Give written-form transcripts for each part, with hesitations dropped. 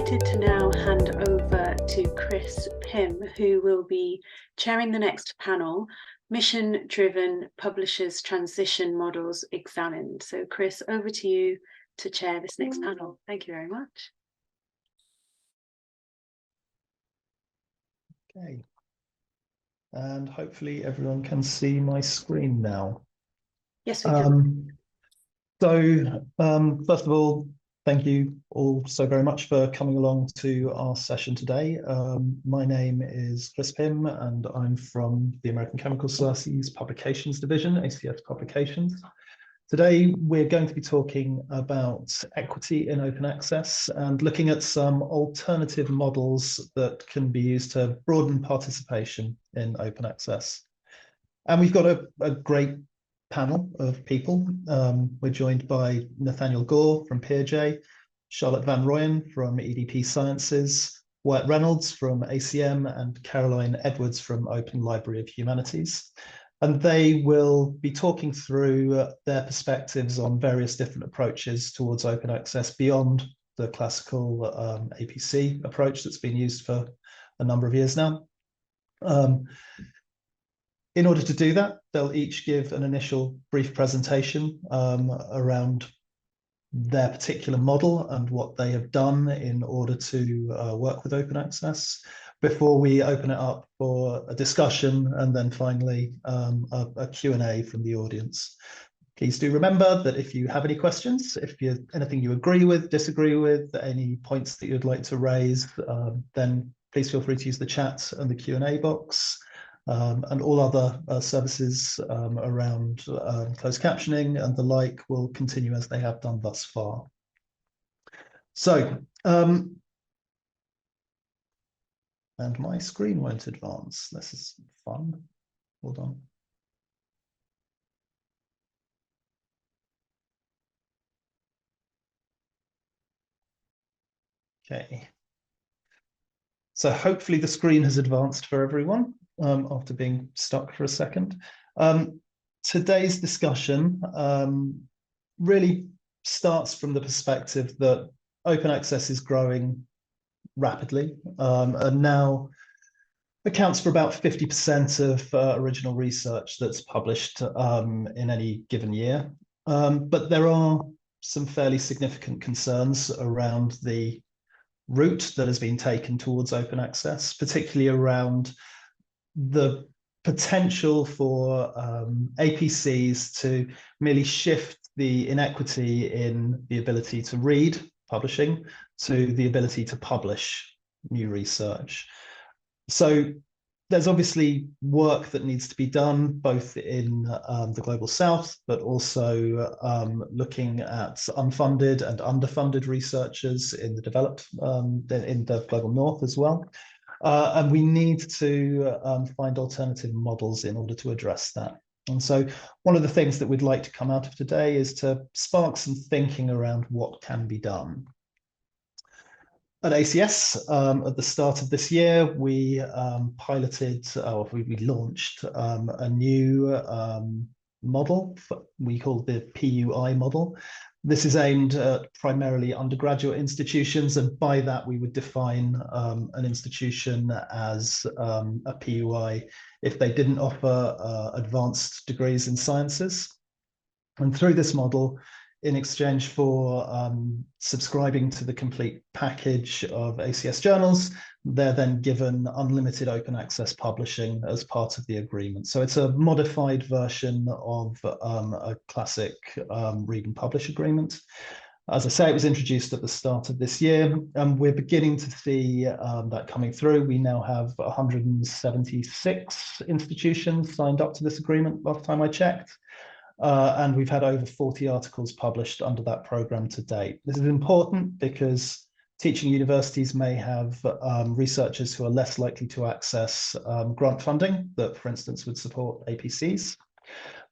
delighted to now hand over to Chris Pym, who will be chairing the next panel, Mission-Driven Publishers Transition Models Examined. So Chris, over to you to chair this next panel. Thank you very much. Okay. And hopefully everyone can see my screen now. Yes, we can. First of all, thank you all so very much for coming along to our session today. My name is Chris Pym, and I'm from the American Chemical Society's Publications Division, ACS Publications. Today, we're going to be talking about equity in open access and looking at some alternative models that can be used to broaden participation in open access. And we've got a great panel of people. We're joined by Nathaniel Gore from PeerJ, Charlotte van Rooyen from EDP Sciences, Wyatt Reynolds from ACM, and Caroline Edwards from Open Library of Humanities. And they will be talking through their perspectives on various different approaches towards open access beyond the classical APC approach that's been used for a number of years now. In order to do that, they'll each give an initial brief presentation around their particular model and what they have done in order to work with open access before we open it up for a discussion and then finally a Q&A from the audience. Please do remember that if you have any questions, if you anything you agree with, disagree with, any points that you'd like to raise, then please feel free to use the chat and the Q&A box. And all other services around closed captioning and the like will continue as they have done thus far. So, and my screen won't advance. This is fun. Hold on. Okay. So hopefully the screen has advanced for everyone after being stuck for a second. Today's discussion really starts from the perspective that open access is growing rapidly and now accounts for about 50% of original research that's published in any given year. But there are some fairly significant concerns around the route that has been taken towards open access, particularly around the potential for APCs to merely shift the inequity in the ability to read publishing to the ability to publish new research. So there's obviously work that needs to be done both in the Global South, but also looking at unfunded and underfunded researchers in the developed, in the Global North as well. And we need to find alternative models in order to address that. And so one of the things that we'd like to come out of today is to spark some thinking around what can be done. At ACS, at the start of this year, we we launched a new model we call the PUI model. This is aimed at primarily undergraduate institutions, and by that we would define an institution as a PUI if they didn't offer advanced degrees in sciences. And through this model, in exchange for subscribing to the complete package of ACS journals, they're then given unlimited open access publishing as part of the agreement. So it's a modified version of a classic read and publish agreement. As I say, it was introduced at the start of this year, and we're beginning to see that coming through. We now have 176 institutions signed up to this agreement last time I checked. And we've had over 40 articles published under that program to date. This is important because teaching universities may have researchers who are less likely to access grant funding that, for instance, would support APCs.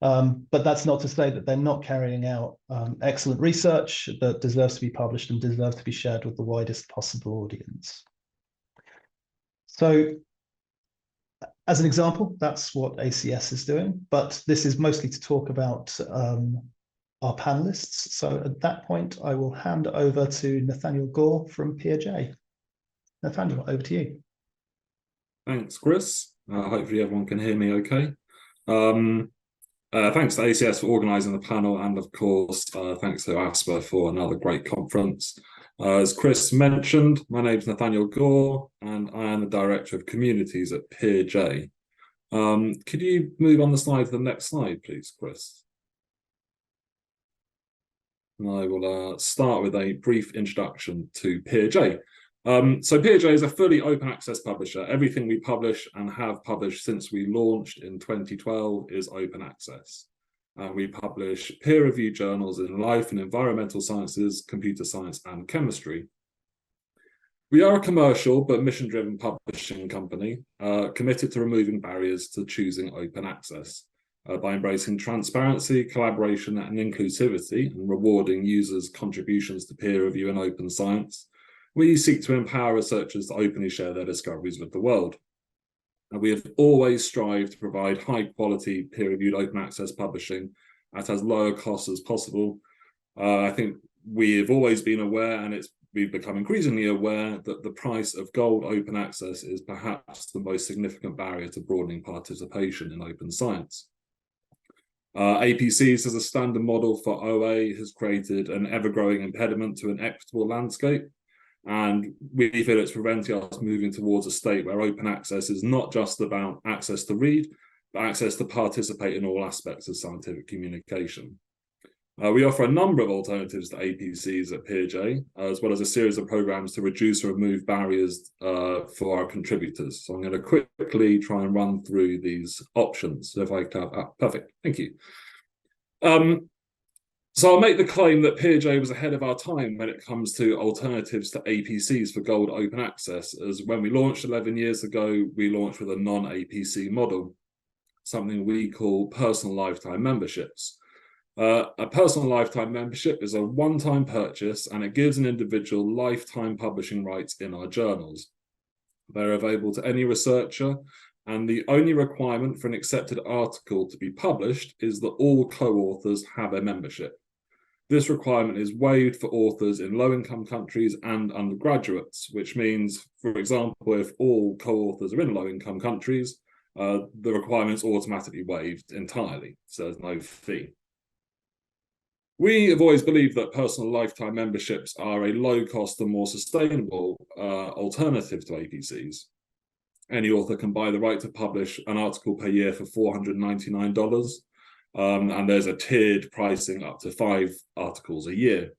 But that's not to say that they're not carrying out excellent research that deserves to be published and deserves to be shared with the widest possible audience. So, as an example, that's what ACS is doing, but this is mostly to talk about our panelists. So at that point, I will hand over to Nathaniel Gore from PeerJ. Nathaniel, over to you. Thanks, Chris. Hopefully everyone can hear me okay. Thanks to ACS for organising the panel, and of course, thanks to OASPA for another great conference. As Chris mentioned, my name is Nathaniel Gore, and I am the Director of Communities at PeerJ. Could you move on the slide to the next slide, please, Chris? And I will start with a brief introduction to PeerJ. So PeerJ is a fully open access publisher. Everything we publish and have published since we launched in 2012 is open access. We publish peer-reviewed journals in life and environmental sciences, computer science, and chemistry. We are a commercial but mission-driven publishing company committed to removing barriers to choosing open access by embracing transparency, collaboration, and inclusivity, and rewarding users' contributions to peer review and open science. We seek to empower researchers to openly share their discoveries with the world. And we have always strived to provide high-quality, peer-reviewed open access publishing at as low a cost as possible. I think we have always been aware, and we've become increasingly aware, that the price of gold open access is perhaps the most significant barrier to broadening participation in open science. APCs as a standard model for OA has created an ever-growing impediment to an equitable landscape, and we feel it's preventing us moving towards a state where open access is not just about access to read, but access to participate in all aspects of scientific communication. We offer a number of alternatives to APCs at PeerJ, as well as a series of programs to reduce or remove barriers for our contributors. So I'm going to quickly try and run through these options. So if I can have, perfect, thank you. So I'll make the claim that PeerJ was ahead of our time when it comes to alternatives to APCs for gold open access, as when we launched 11 years ago, we launched with a non-APC model, something we call personal lifetime memberships. A personal lifetime membership is a one-time purchase, and it gives an individual lifetime publishing rights in our journals. They're available to any researcher, and the only requirement for an accepted article to be published is that all co-authors have a membership. This requirement is waived for authors in low-income countries and undergraduates, which means, for example, if all co-authors are in low-income countries, the requirement is automatically waived entirely, so there's no fee. We have always believed that personal lifetime memberships are a low-cost and more sustainable alternative to APCs. Any author can buy the right to publish an article per year for $499, and there's a tiered pricing up to 5 articles a year.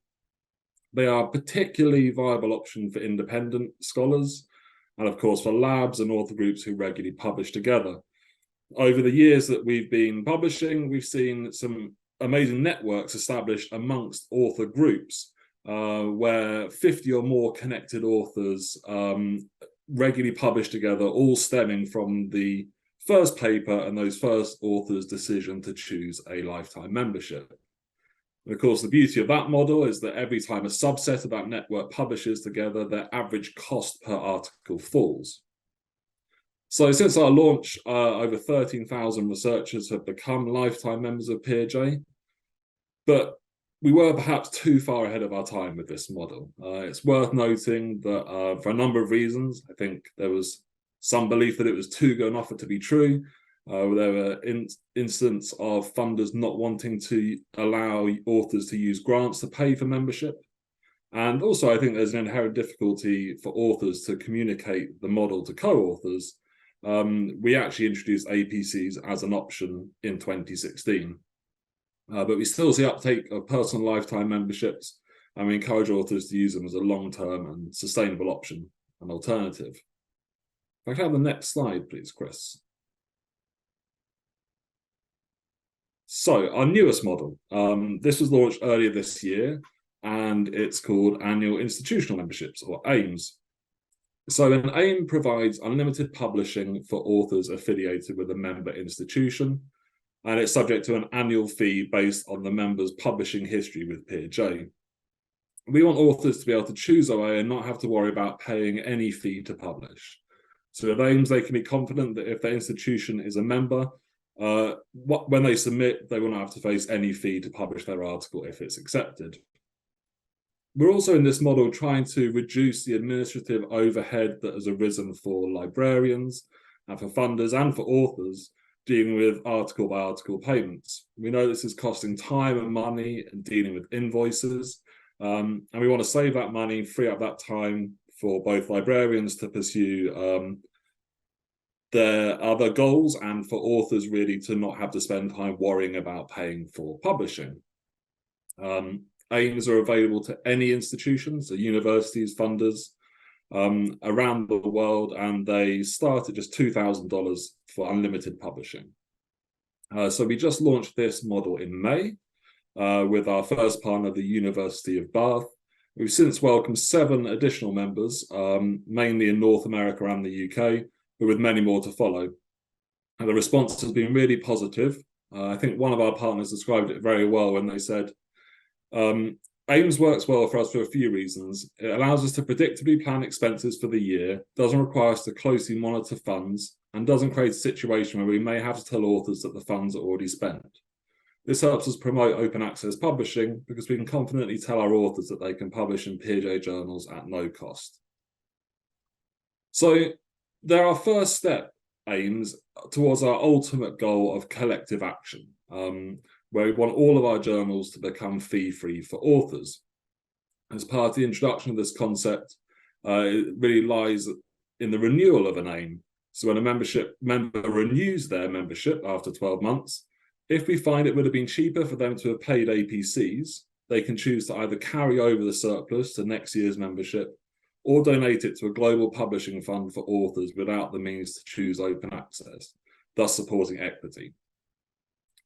They are a particularly viable option for independent scholars, and of course for labs and author groups who regularly publish together. Over the years that we've been publishing, we've seen some amazing networks established amongst author groups where 50 or more connected authors regularly publish together, all stemming from the first paper and those first authors' decision to choose a lifetime membership. And of course, the beauty of that model is that every time a subset of that network publishes together, their average cost per article falls. So since our launch, over 13,000 researchers have become lifetime members of PeerJ, but we were perhaps too far ahead of our time with this model. It's worth noting that for a number of reasons, I think there was some belief that it was too good an offer to be true. There were instances of funders not wanting to allow authors to use grants to pay for membership. And also, I think there's an inherent difficulty for authors to communicate the model to co-authors. We actually introduced APCs as an option in 2016. But we still see uptake of personal lifetime memberships, and we encourage authors to use them as a long-term and sustainable option, an alternative. If I can have the next slide, please, Chris. So our newest model, this was launched earlier this year, and it's called Annual Institutional Memberships, or AIMS. So an AIM provides unlimited publishing for authors affiliated with a member institution, and it's subject to an annual fee based on the member's publishing history with PeerJ. We want authors to be able to choose OA and not have to worry about paying any fee to publish. So with AIMS, they can be confident that if their institution is a member, when they submit, they will not have to face any fee to publish their article if it's accepted. We're also in this model trying to reduce the administrative overhead that has arisen for librarians and for funders and for authors dealing with article by article payments. We know this is costing time and money and dealing with invoices, and we want to save that money, free up that time for both librarians to pursue their other goals and for authors really to not have to spend time worrying about paying for publishing. AIMs are available to any institutions, so universities, funders around the world, and they start at just $2,000 for unlimited publishing. So we just launched this model in May with our first partner, the University of Bath. We've since welcomed 7 additional members, mainly in North America and the UK, but with many more to follow. And the response has been really positive. I think one of our partners described it very well when they said, AIMS works well for us for a few reasons. It allows us to predictably plan expenses for the year, doesn't require us to closely monitor funds, and doesn't create a situation where we may have to tell authors that the funds are already spent. This helps us promote open access publishing because we can confidently tell our authors that they can publish in PeerJ journals at no cost. So they're our first step, AIMS, towards our ultimate goal of collective action, where we want all of our journals to become fee-free for authors. As part of the introduction of this concept, it really lies in the renewal of an AIM. So when a member renews their membership after 12 months, if we find it would have been cheaper for them to have paid APCs, they can choose to either carry over the surplus to next year's membership or donate it to a global publishing fund for authors without the means to choose open access, thus supporting equity.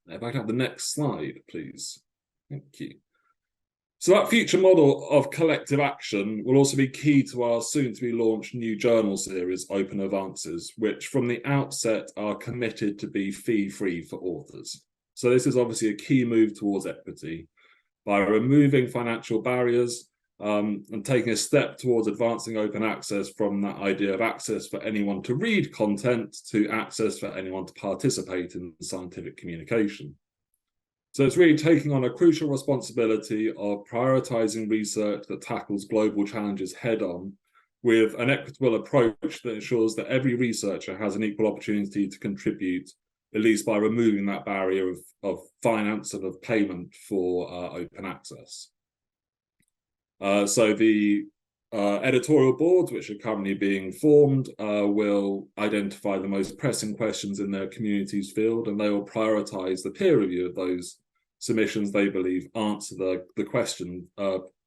If I can have the next slide, please. Thank you. So that future model of collective action will also be key to our soon-to-be launched new journal series, Open Advances, which from the outset are committed to be fee-free for authors. So this is obviously a key move towards equity by removing financial barriers and taking a step towards advancing open access from that idea of access for anyone to read content to access for anyone to participate in scientific communication. So it's really taking on a crucial responsibility of prioritizing research that tackles global challenges head on with an equitable approach that ensures that every researcher has an equal opportunity to contribute, at least by removing that barrier of finance and of payment for open access. So the editorial boards, which are currently being formed, will identify the most pressing questions in their community's field, and they will prioritize the peer review of those submissions they believe answer the question,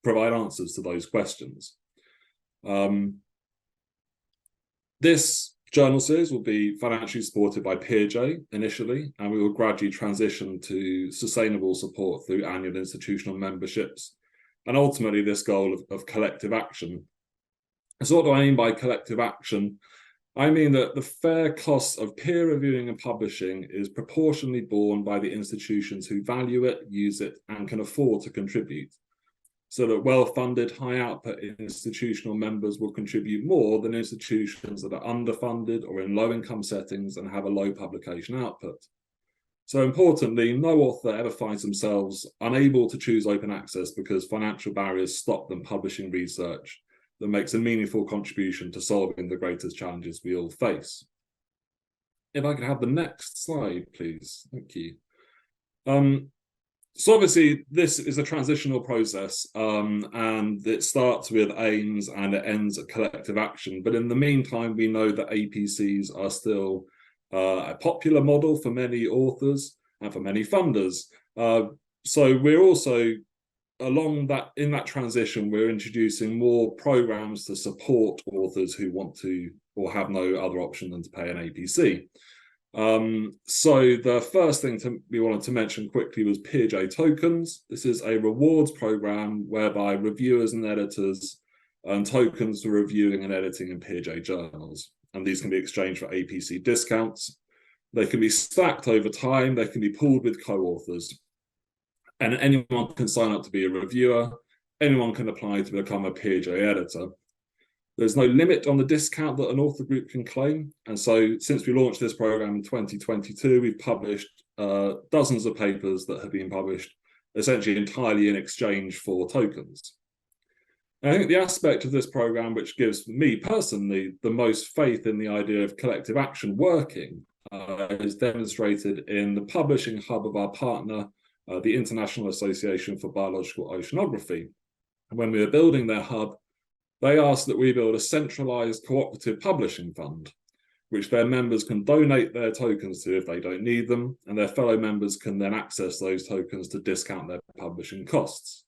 provide answers to those questions. This journal series will be financially supported by PeerJ initially, and we will gradually transition to sustainable support through annual institutional memberships, and ultimately this goal of collective action. So what do I mean by collective action? I mean that the fair cost of peer reviewing and publishing is proportionally borne by the institutions who value it, use it, and can afford to contribute. So that well-funded, high-output institutional members will contribute more than institutions that are underfunded or in low-income settings and have a low publication output. So importantly, no author ever finds themselves unable to choose open access because financial barriers stop them publishing research that makes a meaningful contribution to solving the greatest challenges we all face. If I could have the next slide, please. Thank you. So obviously, this is a transitional process, and it starts with AIMS and it ends at collective action. But in the meantime, we know that APCs are still a popular model for many authors and for many funders. So we're also in that transition, we're introducing more programs to support authors who want to or have no other option than to pay an APC. So the first thing we wanted to mention quickly was PeerJ tokens. This is a rewards program whereby reviewers and editors earn tokens for reviewing and editing in PeerJ journals. And these can be exchanged for APC discounts. They can be stacked over time. They can be pooled with co-authors. And anyone can sign up to be a reviewer. Anyone can apply to become a PeerJ editor. There's no limit on the discount that an author group can claim. And so since we launched this program in 2022, we've published dozens of papers that have been published essentially entirely in exchange for tokens. And I think the aspect of this programme which gives me personally the most faith in the idea of collective action working is demonstrated in the publishing hub of our partner, the International Association for Biological Oceanography. And when we were building their hub, they asked that we build a centralised cooperative publishing fund, which their members can donate their tokens to if they don't need them, and their fellow members can then access those tokens to discount their publishing costs.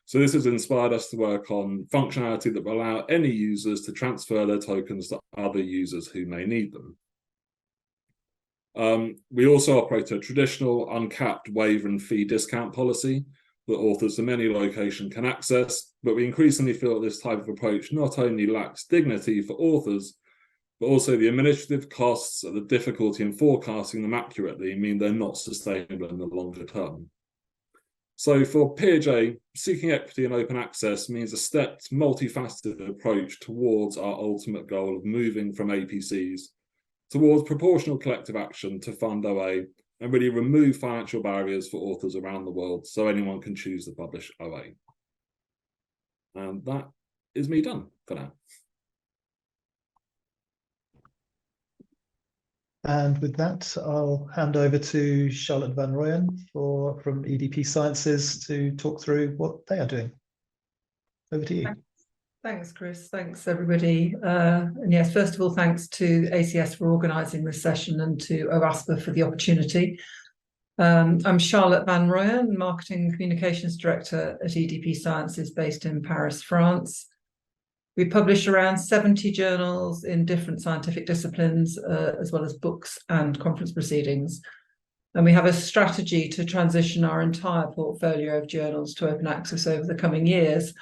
So this has inspired us to work on functionality that will allow any users to transfer their tokens to other users who may need them. We also operate a traditional uncapped waiver and fee discount policy that authors from any location can access, but we increasingly feel that this type of approach not only lacks dignity for authors, but also the administrative costs and the difficulty in forecasting them accurately mean they're not sustainable in the longer term. So for PeerJ, seeking equity and open access means a stepped, multifaceted approach towards our ultimate goal of moving from APCs towards proportional collective action to fund OA and really remove financial barriers for authors around the world so anyone can choose to publish OA. And that is me done for now. And with that, I'll hand over to Charlotte van Rooyen from EDP Sciences to talk through what they are doing. Over to you. Thanks, Chris. Thanks, everybody. And yes, first of all, thanks to ACS for organising this session and to OASPA for the opportunity. I'm Charlotte van Rooyen, Marketing and Communications Director at EDP Sciences based in Paris, France. We publish around 70 journals in different scientific disciplines, as well as books and conference proceedings. And we have a strategy to transition our entire portfolio of journals to open access over the coming years.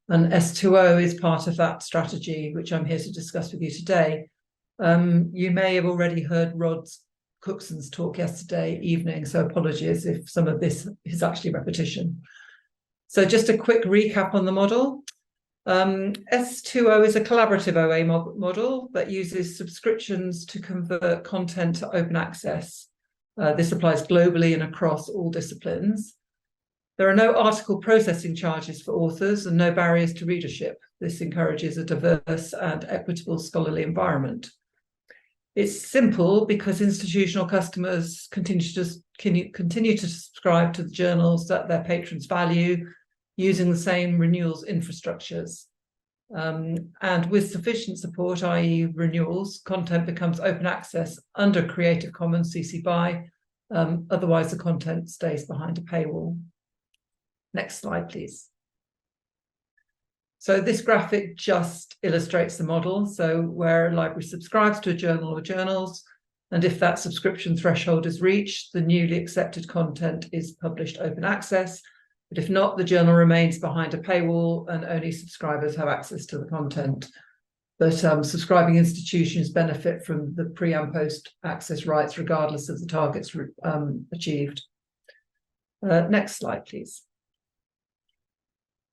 And S2O is part of that strategy, which I'm here to discuss with you today. You may have already heard Rod Cookson's talk yesterday evening, so apologies if some of this is actually repetition. So just a quick recap on the model. S2O is a collaborative OA model that uses subscriptions to convert content to open access. This applies globally and across all disciplines. There are no article processing charges for authors and no barriers to readership. This encourages a diverse and equitable scholarly environment. It's simple because institutional customers continue to subscribe to the journals that their patrons value, using the same renewals infrastructures. And with sufficient support, i.e. renewals, content becomes open access under Creative Commons CC BY. Otherwise, the content stays behind a paywall. Next slide, please. So this graphic just illustrates the model. So where a library subscribes to a journal or journals, and if that subscription threshold is reached, the newly accepted content is published open access. But if not, the journal remains behind a paywall and only subscribers have access to the content. But subscribing institutions benefit from the pre and post access rights regardless of the targets achieved. Next slide, please.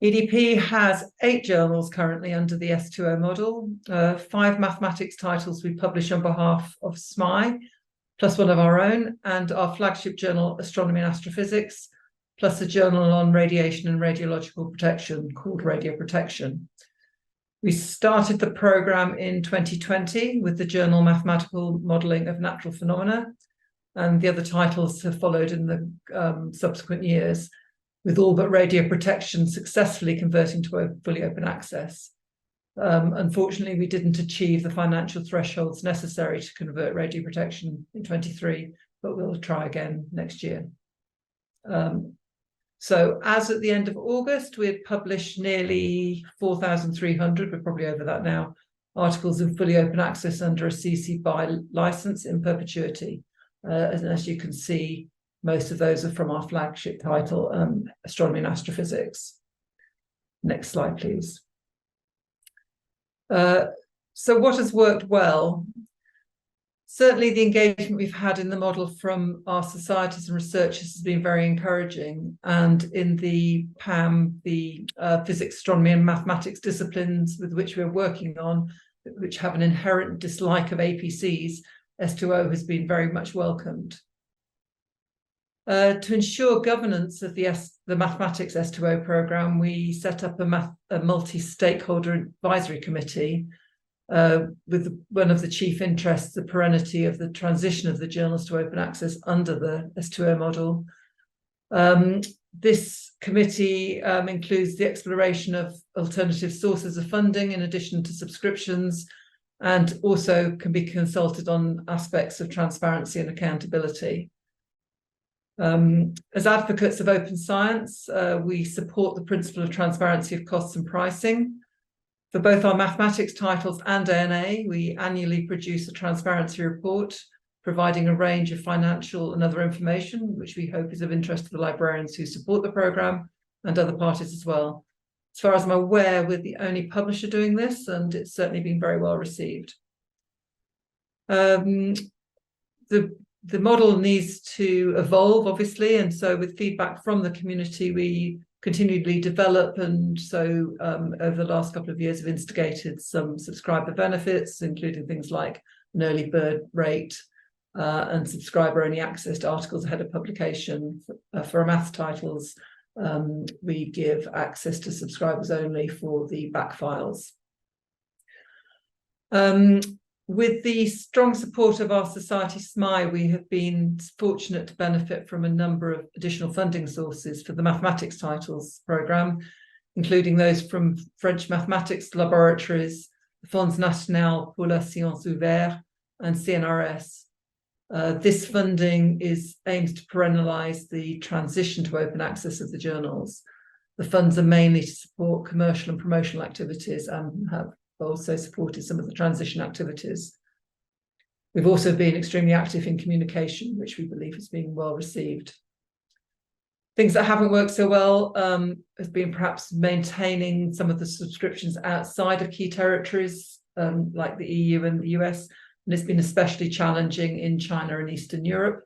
EDP has 8 journals currently under the S2O model, 5 mathematics titles we publish on behalf of SMI, plus one of our own, and our flagship journal, Astronomy and Astrophysics, plus a journal on radiation and radiological protection called Radio Protection. We started the programme in 2020 with the journal Mathematical Modelling of Natural Phenomena, and the other titles have followed in the subsequent years, with all but radio protection successfully converting to a fully open access. Unfortunately, we didn't achieve the financial thresholds necessary to convert radio protection in 23, but we'll try again next year. So as at the end of August, we had published nearly 4,300, we're probably over that now, articles in fully open access under a CC BY license in perpetuity. And as you can see, most of those are from our flagship title, Astronomy and Astrophysics. Next slide, please. So what has worked well? Certainly the engagement we've had in the model from our societies and researchers has been very encouraging. And in the PAM, the physics, astronomy and mathematics disciplines with which we're working on, which have an inherent dislike of APCs, S2O has been very much welcomed. To ensure governance of the mathematics S2O programme, we set up a multi-stakeholder advisory committee with one of the chief interests, the perennity of the transition of the journals to open access under the S2O model. This committee includes the exploration of alternative sources of funding in addition to subscriptions, and also can be consulted on aspects of transparency and accountability. As advocates of open science, we support the principle of transparency of costs and pricing. For both our mathematics titles and ANA, we annually produce a transparency report, providing a range of financial and other information, which we hope is of interest to the librarians who support the programme and other parties as well. As far as I'm aware, we're the only publisher doing this, and it's certainly been very well received. The model needs to evolve, obviously, and so with feedback from the community, we continually develop, and so over the last couple of years have instigated some subscriber benefits, including things like an early bird rate and subscriber-only access to articles ahead of publication. For our maths titles, we give access to subscribers only for the back files. With the strong support of our Society SMI, we have been fortunate to benefit from a number of additional funding sources for the mathematics titles programme, including those from French mathematics laboratories, the Fonds National pour la Science Ouverte, and CNRS. This funding aims to perennialise the transition to open access of the journals. The funds are mainly to support commercial and promotional activities and have also supported some of the transition activities. We've also been extremely active in communication, which we believe has been well received. Things that haven't worked so well has been perhaps maintaining some of the subscriptions outside of key territories like the EU and the US, and it's been especially challenging in China and Eastern Europe.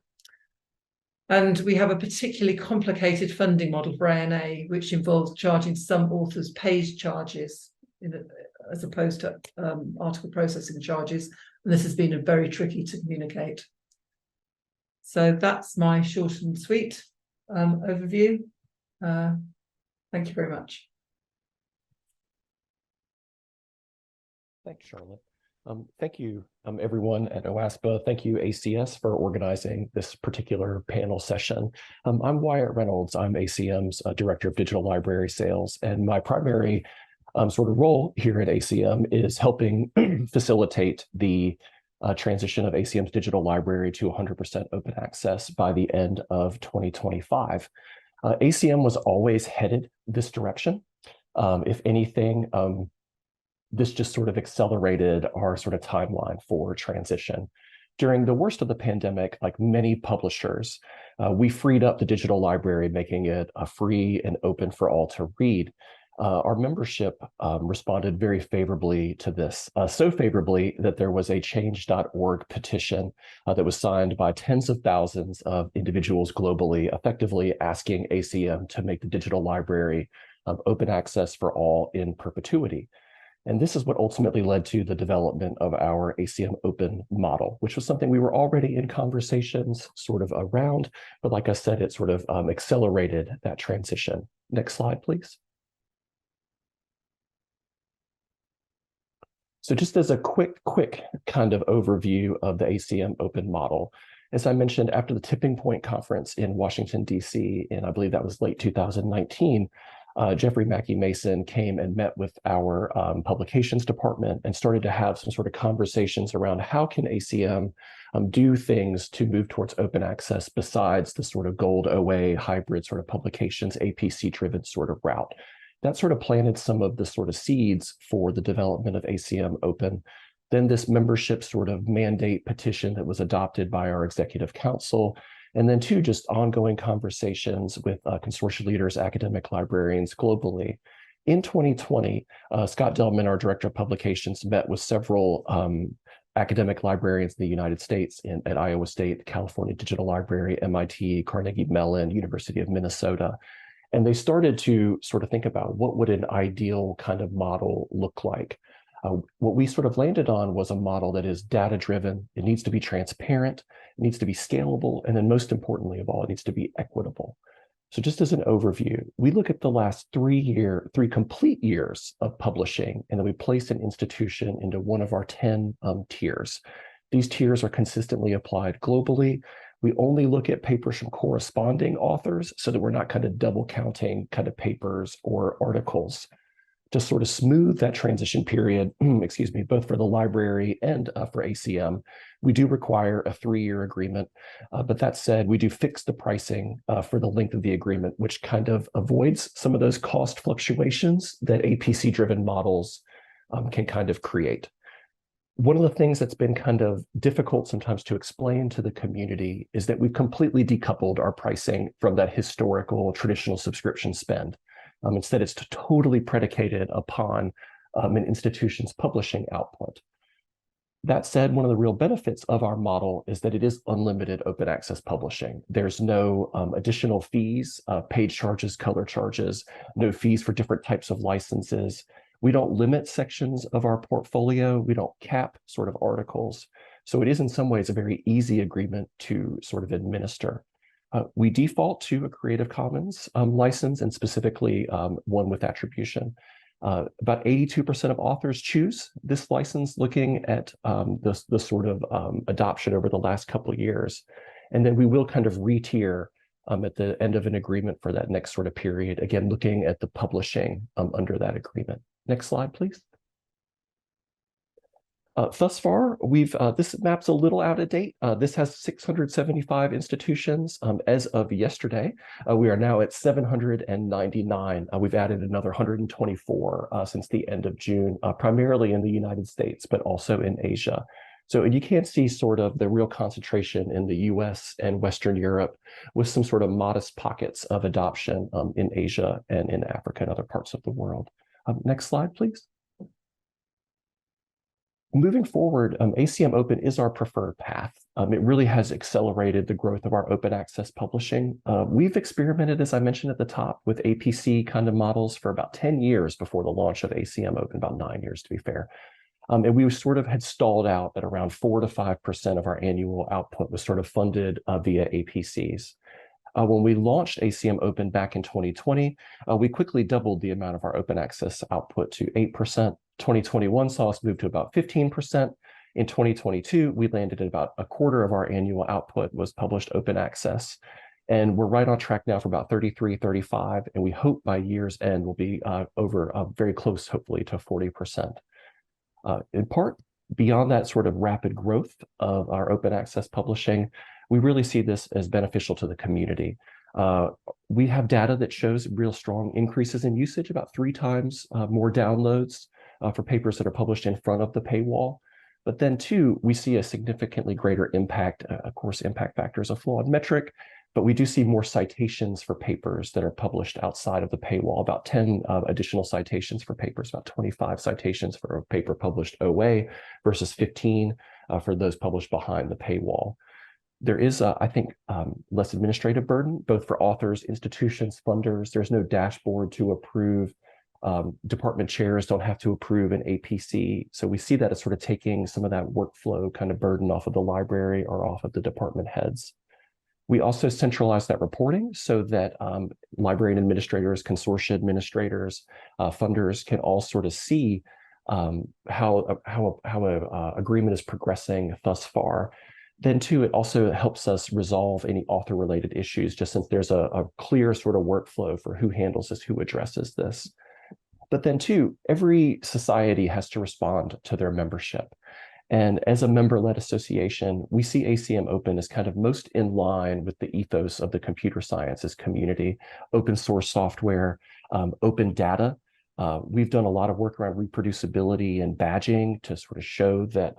And we have a particularly complicated funding model for ANA, which involves charging some authors' page charges as opposed to article processing charges. And this has been very tricky to communicate. So that's my short and sweet overview. Thank you very much. Thanks, Charlotte. Thank you, everyone at OASPA. Thank you, ACS, for organizing this particular panel session. I'm Wyatt Reynolds. I'm ACM's Director of Digital Library Sales, and my primary sort of role here at ACM is helping facilitate the transition of ACM's digital library to 100% open access by the end of 2025. ACM was always headed this direction. If anything, this just sort of accelerated our sort of timeline for transition. During the worst of the pandemic, like many publishers, we freed up the digital library, making it free and open for all to read. Our membership responded very favorably to this, so favorably that there was a change.org petition that was signed by tens of thousands of individuals globally, effectively asking ACM to make the digital library open access for all in perpetuity. And this is what ultimately led to the development of our ACM Open model, which was something we were already in conversations sort of around, but like I said, it sort of accelerated that transition. Next slide, please. So just as a quick kind of overview of the ACM Open model, as I mentioned, after the Tipping Point Conference in Washington, D.C., and I believe that was late 2019, Jeffrey Mackey Mason came and met with our publications department and started to have some sort of conversations around how can ACM do things to move towards open access besides the sort of gold OA hybrid sort of publications, APC-driven sort of route. That sort of planted some of the sort of seeds for the development of ACM Open. Then this membership sort of mandate petition that was adopted by our executive council, and then two, just ongoing conversations with consortium leaders, academic librarians globally. In 2020, Scott Delman, our director of publications, met with several academic librarians in the United States at Iowa State, California Digital Library, MIT, Carnegie Mellon, University of Minnesota. And they started to sort of think about what would an ideal kind of model look like. What we sort of landed on was a model that is data-driven. It needs to be transparent, it needs to be scalable, and then most importantly of all, it needs to be equitable. So just as an overview, we look at the last 3 complete years of publishing, and then we place an institution into one of our 10 tiers. These tiers are consistently applied globally. We only look at papers from corresponding authors so that we're not kind of double counting kind of papers or articles. To sort of smooth that transition period, excuse me, both for the library and for ACM, we do require a 3-year agreement. But that said, we do fix the pricing for the length of the agreement, which kind of avoids some of those cost fluctuations that APC-driven models can kind of create. One of the things that's been kind of difficult sometimes to explain to the community is that we've completely decoupled our pricing from that historical traditional subscription spend. Instead, it's totally predicated upon an institution's publishing output. That said, one of the real benefits of our model is that it is unlimited open access publishing. There's no additional fees, page charges, color charges, no fees for different types of licenses. We don't limit sections of our portfolio. We don't cap sort of articles. So it is in some ways a very easy agreement to sort of administer. We default to a Creative Commons license, and specifically one with attribution. About 82% of authors choose this license, looking at the sort of adoption over the last couple of years. And then we will kind of re-tier at the end of an agreement for that next sort of period, again, looking at the publishing under that agreement. Next slide, please. Thus far, this map's a little out of date. This has 675 institutions as of yesterday. We are now at 799. We've added another 124 since the end of June, primarily in the United States, but also in Asia. So you can see sort of the real concentration in the US and Western Europe, with some sort of modest pockets of adoption in Asia and in Africa and other parts of the world. Next slide, please. Moving forward, ACM Open is our preferred path. It really has accelerated the growth of our open access publishing. We've experimented, as I mentioned at the top, with APC kind of models for about 10 years before the launch of ACM Open, about 9 years to be fair. And we sort of had stalled out at around 4 to 5% of our annual output was sort of funded via APCs. When we launched ACM Open back in 2020, we quickly doubled the amount of our open access output to 8%. 2021 saw us move to about 15%. In 2022, we landed at about a quarter of our annual output was published open access. And we're right on track now for about 33, 35, and we hope by year's end we'll be very close, hopefully, to 40%. In part, beyond that sort of rapid growth of our open access publishing, we really see this as beneficial to the community. We have data that shows real strong increases in usage, about 3 times more downloads for papers that are published in front of the paywall. But then too, we see a significantly greater impact. Of course, impact factor is a flawed metric, but we do see more citations for papers that are published outside of the paywall, about 10 additional citations for papers, about 25 citations for a paper published OA versus 15 for those published behind the paywall. There is, I think, less administrative burden, both for authors, institutions, funders. There's no dashboard to approve. Department chairs don't have to approve an APC. So we see that as sort of taking some of that workflow kind of burden off of the library or off of the department heads. We also centralize that reporting so that librarian administrators, consortia administrators, funders can all sort of see how an agreement is progressing thus far. Then too, it also helps us resolve any author-related issues, just since there's a clear sort of workflow for who handles this, who addresses this. But then too, every society has to respond to their membership. And as a member-led association, we see ACM Open as kind of most in line with the ethos of the computer sciences community, open source software, open data. We've done a lot of work around reproducibility and badging to sort of show that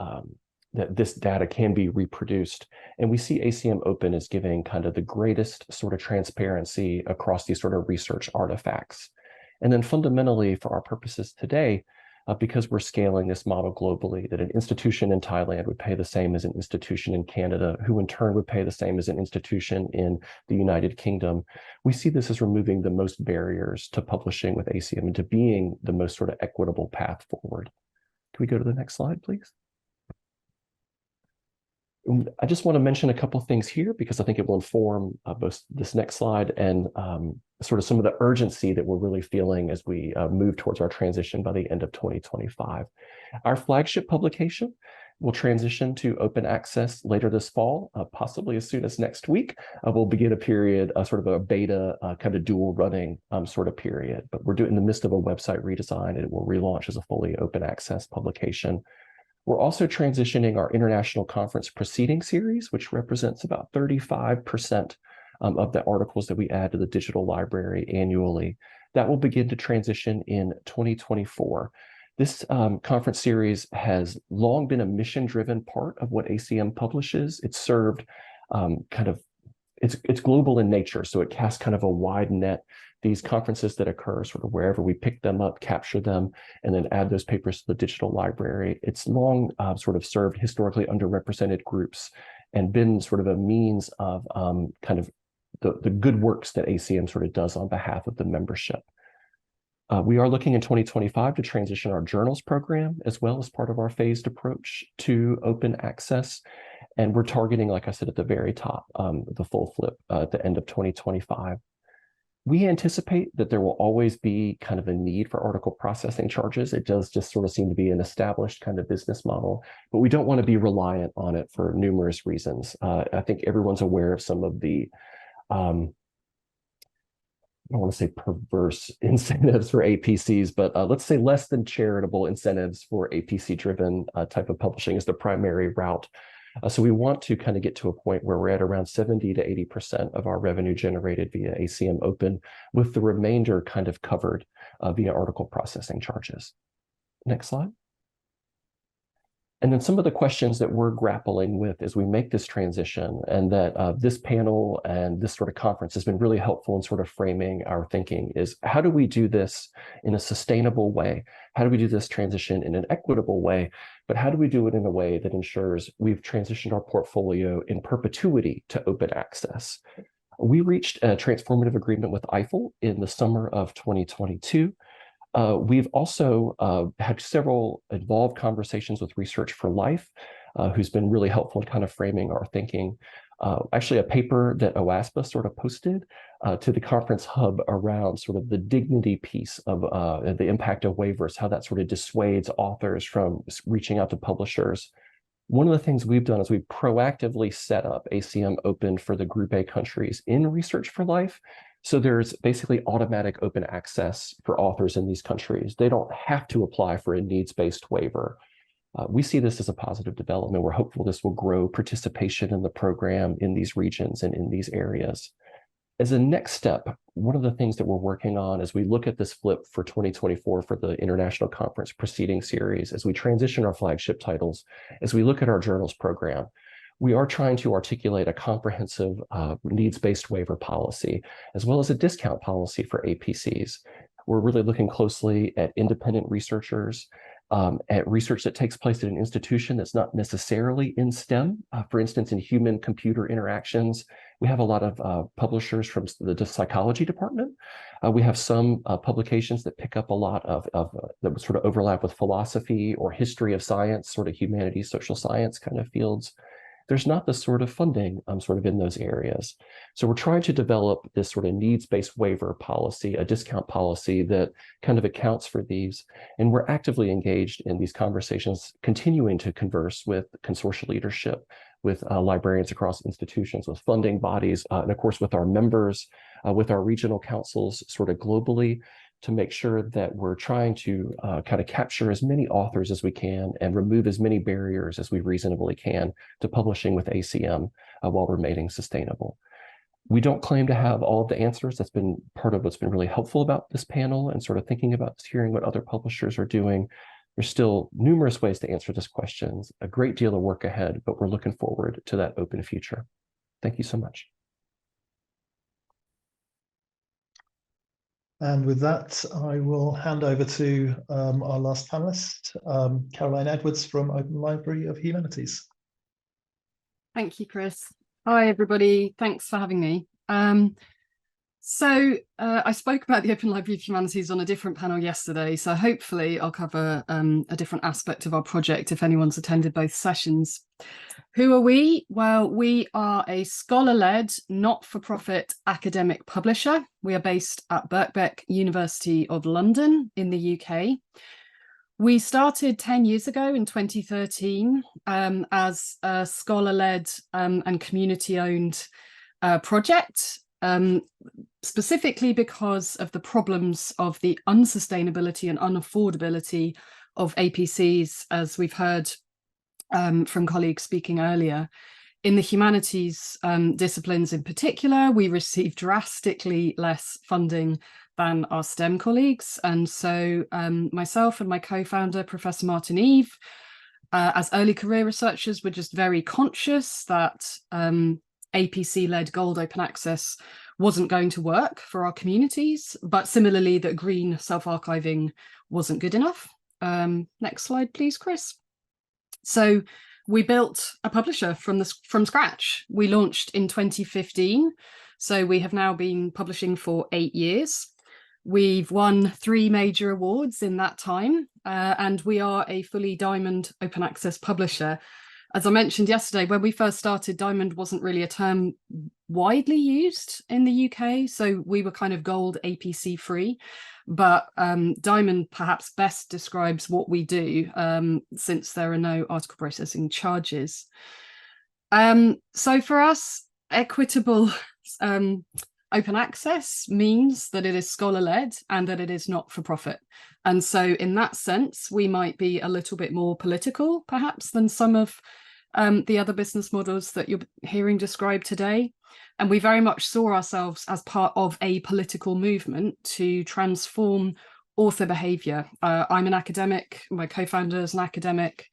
that this data can be reproduced. And we see ACM Open as giving kind of the greatest sort of transparency across these sort of research artifacts. And then fundamentally, for our purposes today, because we're scaling this model globally, that an institution in Thailand would pay the same as an institution in Canada, who in turn would pay the same as an institution in the United Kingdom, we see this as removing the most barriers to publishing with ACM and to being the most sort of equitable path forward. Can we go to the next slide, please? I just want to mention a couple of things here because I think it will inform both this next slide and sort of some of the urgency that we're really feeling as we move towards our transition by the end of 2025. Our flagship publication will transition to open access later this fall, possibly as soon as next week. We'll begin a period, sort of a beta kind of dual running sort of period, but we're in the midst of a website redesign and it will relaunch as a fully open access publication. We're also transitioning our international conference proceeding series, which represents about 35% of the articles that we add to the digital library annually. That will begin to transition in 2024. This conference series has long been a mission-driven part of what ACM publishes. It's served it's global in nature, so it casts kind of a wide net. These conferences that occur sort of wherever we pick them up, capture them, and then add those papers to the digital library. It's long sort of served historically underrepresented groups and been sort of a means of kind of the good works that ACM sort of does on behalf of the membership. We are looking in 2025 to transition our journals program as well as part of our phased approach to open access. And we're targeting, like I said, at the very top, the full flip at the end of 2025. We anticipate that there will always be kind of a need for article processing charges. It does just sort of seem to be an established kind of business model, but we don't want to be reliant on it for numerous reasons. I think everyone's aware of some of the, I don't want to say perverse incentives for APCs, but let's say less than charitable incentives for APC-driven type of publishing is the primary route. So we want to kind of get to a point where we're at around 70 to 80% of our revenue generated via ACM Open, with the remainder kind of covered via article processing charges. Next slide. And then some of the questions that we're grappling with as we make this transition, and that this panel and this sort of conference has been really helpful in sort of framing our thinking, is how do we do this in a sustainable way? How do we do this transition in an equitable way? But how do we do it in a way that ensures we've transitioned our portfolio in perpetuity to open access? We reached a transformative agreement with Eiffel in the summer of 2022. We've also had several involved conversations with Research for Life, who's been really helpful in kind of framing our thinking. Actually, a paper that OASPA sort of posted to the conference hub around sort of the dignity piece of the impact of waivers, how that sort of dissuades authors from reaching out to publishers. One of the things we've done is we've proactively set up ACM Open for the Group A countries in Research for Life. So there's basically automatic open access for authors in these countries. They don't have to apply for a needs-based waiver. We see this as a positive development. We're hopeful this will grow participation in the program in these regions and in these areas. As a next step, one of the things that we're working on as we look at this flip for 2024 for the International Conference Proceeding Series, as we transition our flagship titles, as we look at our journals program, we are trying to articulate a comprehensive needs-based waiver policy, as well as a discount policy for APCs. We're really looking closely at independent researchers, at research that takes place at an institution that's not necessarily in STEM. For instance, in human-computer interactions, we have a lot of publishers from the psychology department. We have some publications that pick up a lot of that sort of overlap with philosophy or history of science, sort of humanities, social science kind of fields. There's not the sort of funding sort of in those areas. So we're trying to develop this sort of needs-based waiver policy, a discount policy that kind of accounts for these. And we're actively engaged in these conversations, continuing to converse with consortia leadership, with librarians across institutions, with funding bodies, and of course with our members, with our regional councils sort of globally, to make sure that we're trying to kind of capture as many authors as we can and remove as many barriers as we reasonably can to publishing with ACM while remaining sustainable. We don't claim to have all of the answers. That's been part of what's been really helpful about this panel and sort of thinking about hearing what other publishers are doing. There's still numerous ways to answer this question, a great deal of work ahead, but we're looking forward to that open future. Thank you so much. And with that, I will hand over to our last panelist, Caroline Edwards from Open Library of Humanities. Thank you, Chris. Hi, everybody. Thanks for having me. So I spoke about the Open Library of Humanities on a different panel yesterday, so hopefully I'll cover a different aspect of our project if anyone's attended both sessions. Who are we? Well, we are a scholar-led, not-for-profit academic publisher. We are based at Birkbeck, University of London in the UK. We started 10 years ago in 2013 as a scholar-led and community-owned project, specifically because of the problems of the unsustainability and unaffordability of APCs, as we've heard from colleagues speaking earlier. In the humanities disciplines in particular, we receive drastically less funding than our STEM colleagues. And so myself and my co-founder, Professor Martin Eve, as early career researchers, were just very conscious that APC-led gold open access wasn't going to work for our communities, but similarly that green self-archiving wasn't good enough. Next slide, please, Chris. So we built a publisher from scratch. We launched in 2015, so we have now been publishing for 8 years. We've won 3 major awards in that time, and we are a fully Diamond open access publisher. As I mentioned yesterday, when we first started, Diamond wasn't really a term widely used in the UK, so we were kind of gold APC free. But Diamond perhaps best describes what we do, since there are no article processing charges. So for us, equitable open access means that it is scholar-led and that it is not for profit. And so in that sense, we might be a little bit more political, perhaps, than some of the other business models that you're hearing described today. And we very much saw ourselves as part of a political movement to transform author behaviour. I'm an academic, my co-founder is an academic.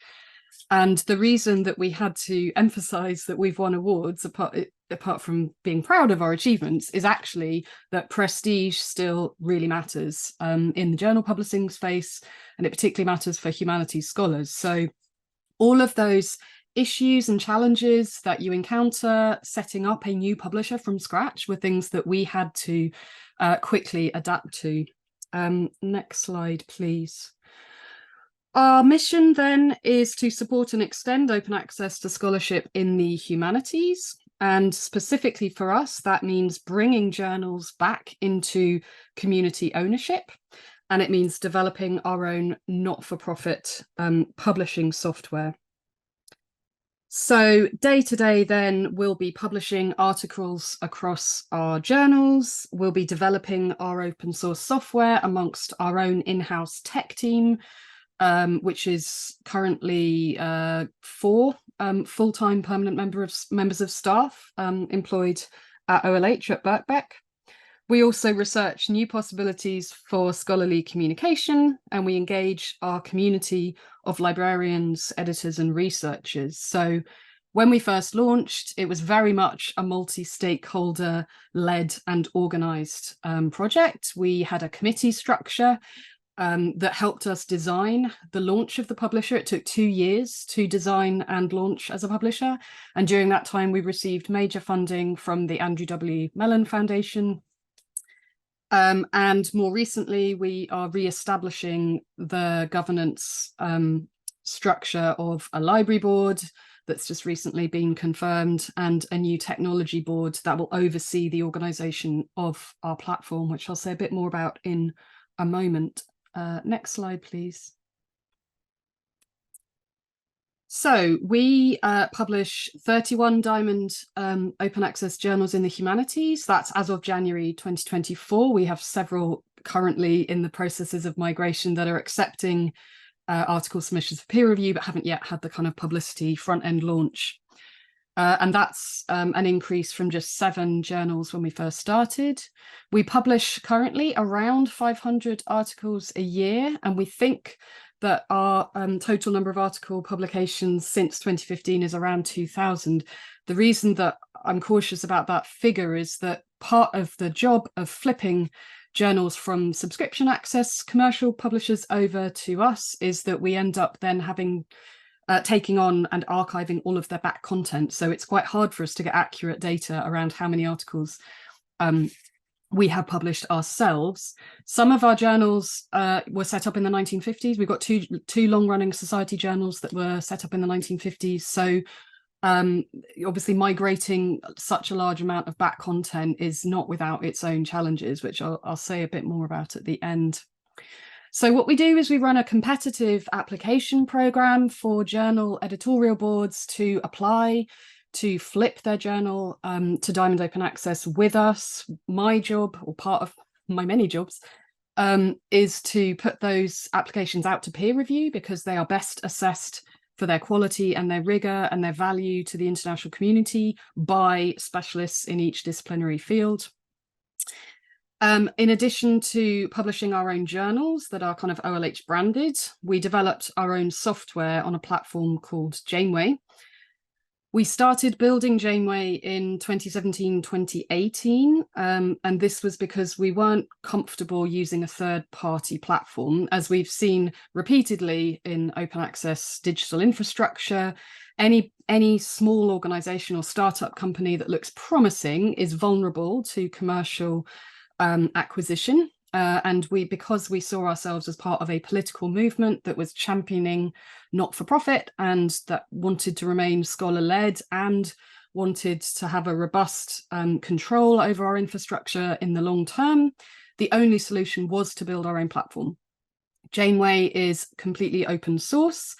And the reason that we had to emphasise that we've won awards, apart from being proud of our achievements, is actually that prestige still really matters in the journal publishing space, and it particularly matters for humanities scholars. So all of those issues and challenges that you encounter setting up a new publisher from scratch were things that we had to quickly adapt to. Next slide, please. Our mission then is to support and extend open access to scholarship in the humanities. And specifically for us, that means bringing journals back into community ownership. And it means developing our own not-for-profit publishing software. So day to day then we'll be publishing articles across our journals. We'll be developing our open source software amongst our own in-house tech team, which is currently 4 full-time permanent members of staff employed at OLH at Birkbeck. We also research new possibilities for scholarly communication, and we engage our community of librarians, editors, and researchers. So when we first launched, it was very much a multi-stakeholder led and organised project. We had a committee structure that helped us design the launch of the publisher. It took 2 years to design and launch as a publisher. And during that time, we received major funding from the Andrew W. Mellon Foundation. And more recently, we are re-establishing the governance structure of a library board that's just recently been confirmed, and a new technology board that will oversee the organisation of our platform, which I'll say a bit more about in a moment. Next slide, please. So we publish 31 Diamond open access journals in the humanities. That's as of January 2024. We have several currently in the processes of migration that are accepting article submissions for peer review, but haven't yet had the kind of publicity front-end launch. And that's an increase from just 7 journals when we first started. We publish currently around 500 articles a year, and we think that our total number of article publications since 2015 is around 2,000. The reason that I'm cautious about that figure is that part of the job of flipping journals from subscription access commercial publishers over to us is that we end up then having taking on and archiving all of their back content. So it's quite hard for us to get accurate data around how many articles we have published ourselves. Some of our journals were set up in the 1950s. We've got two long-running society journals that were set up in the 1950s. So obviously migrating such a large amount of back content is not without its own challenges, which I'll say a bit more about at the end. So what we do is we run a competitive application program for journal editorial boards to apply to flip their journal to Diamond Open Access with us. My job, or part of my many jobs, is to put those applications out to peer review, because they are best assessed for their quality and their rigor and their value to the international community by specialists in each disciplinary field. In addition to publishing our own journals that are kind of OLH branded, we developed our own software on a platform called Janeway. We started building Janeway in 2017, 2018, and this was because we weren't comfortable using a third-party platform. As we've seen repeatedly in open access digital infrastructure, any small organization or startup company that looks promising is vulnerable to commercial acquisition. And because we saw ourselves as part of a political movement that was championing not-for-profit and that wanted to remain scholar-led and wanted to have a robust control over our infrastructure in the long term, the only solution was to build our own platform. Janeway is completely open source,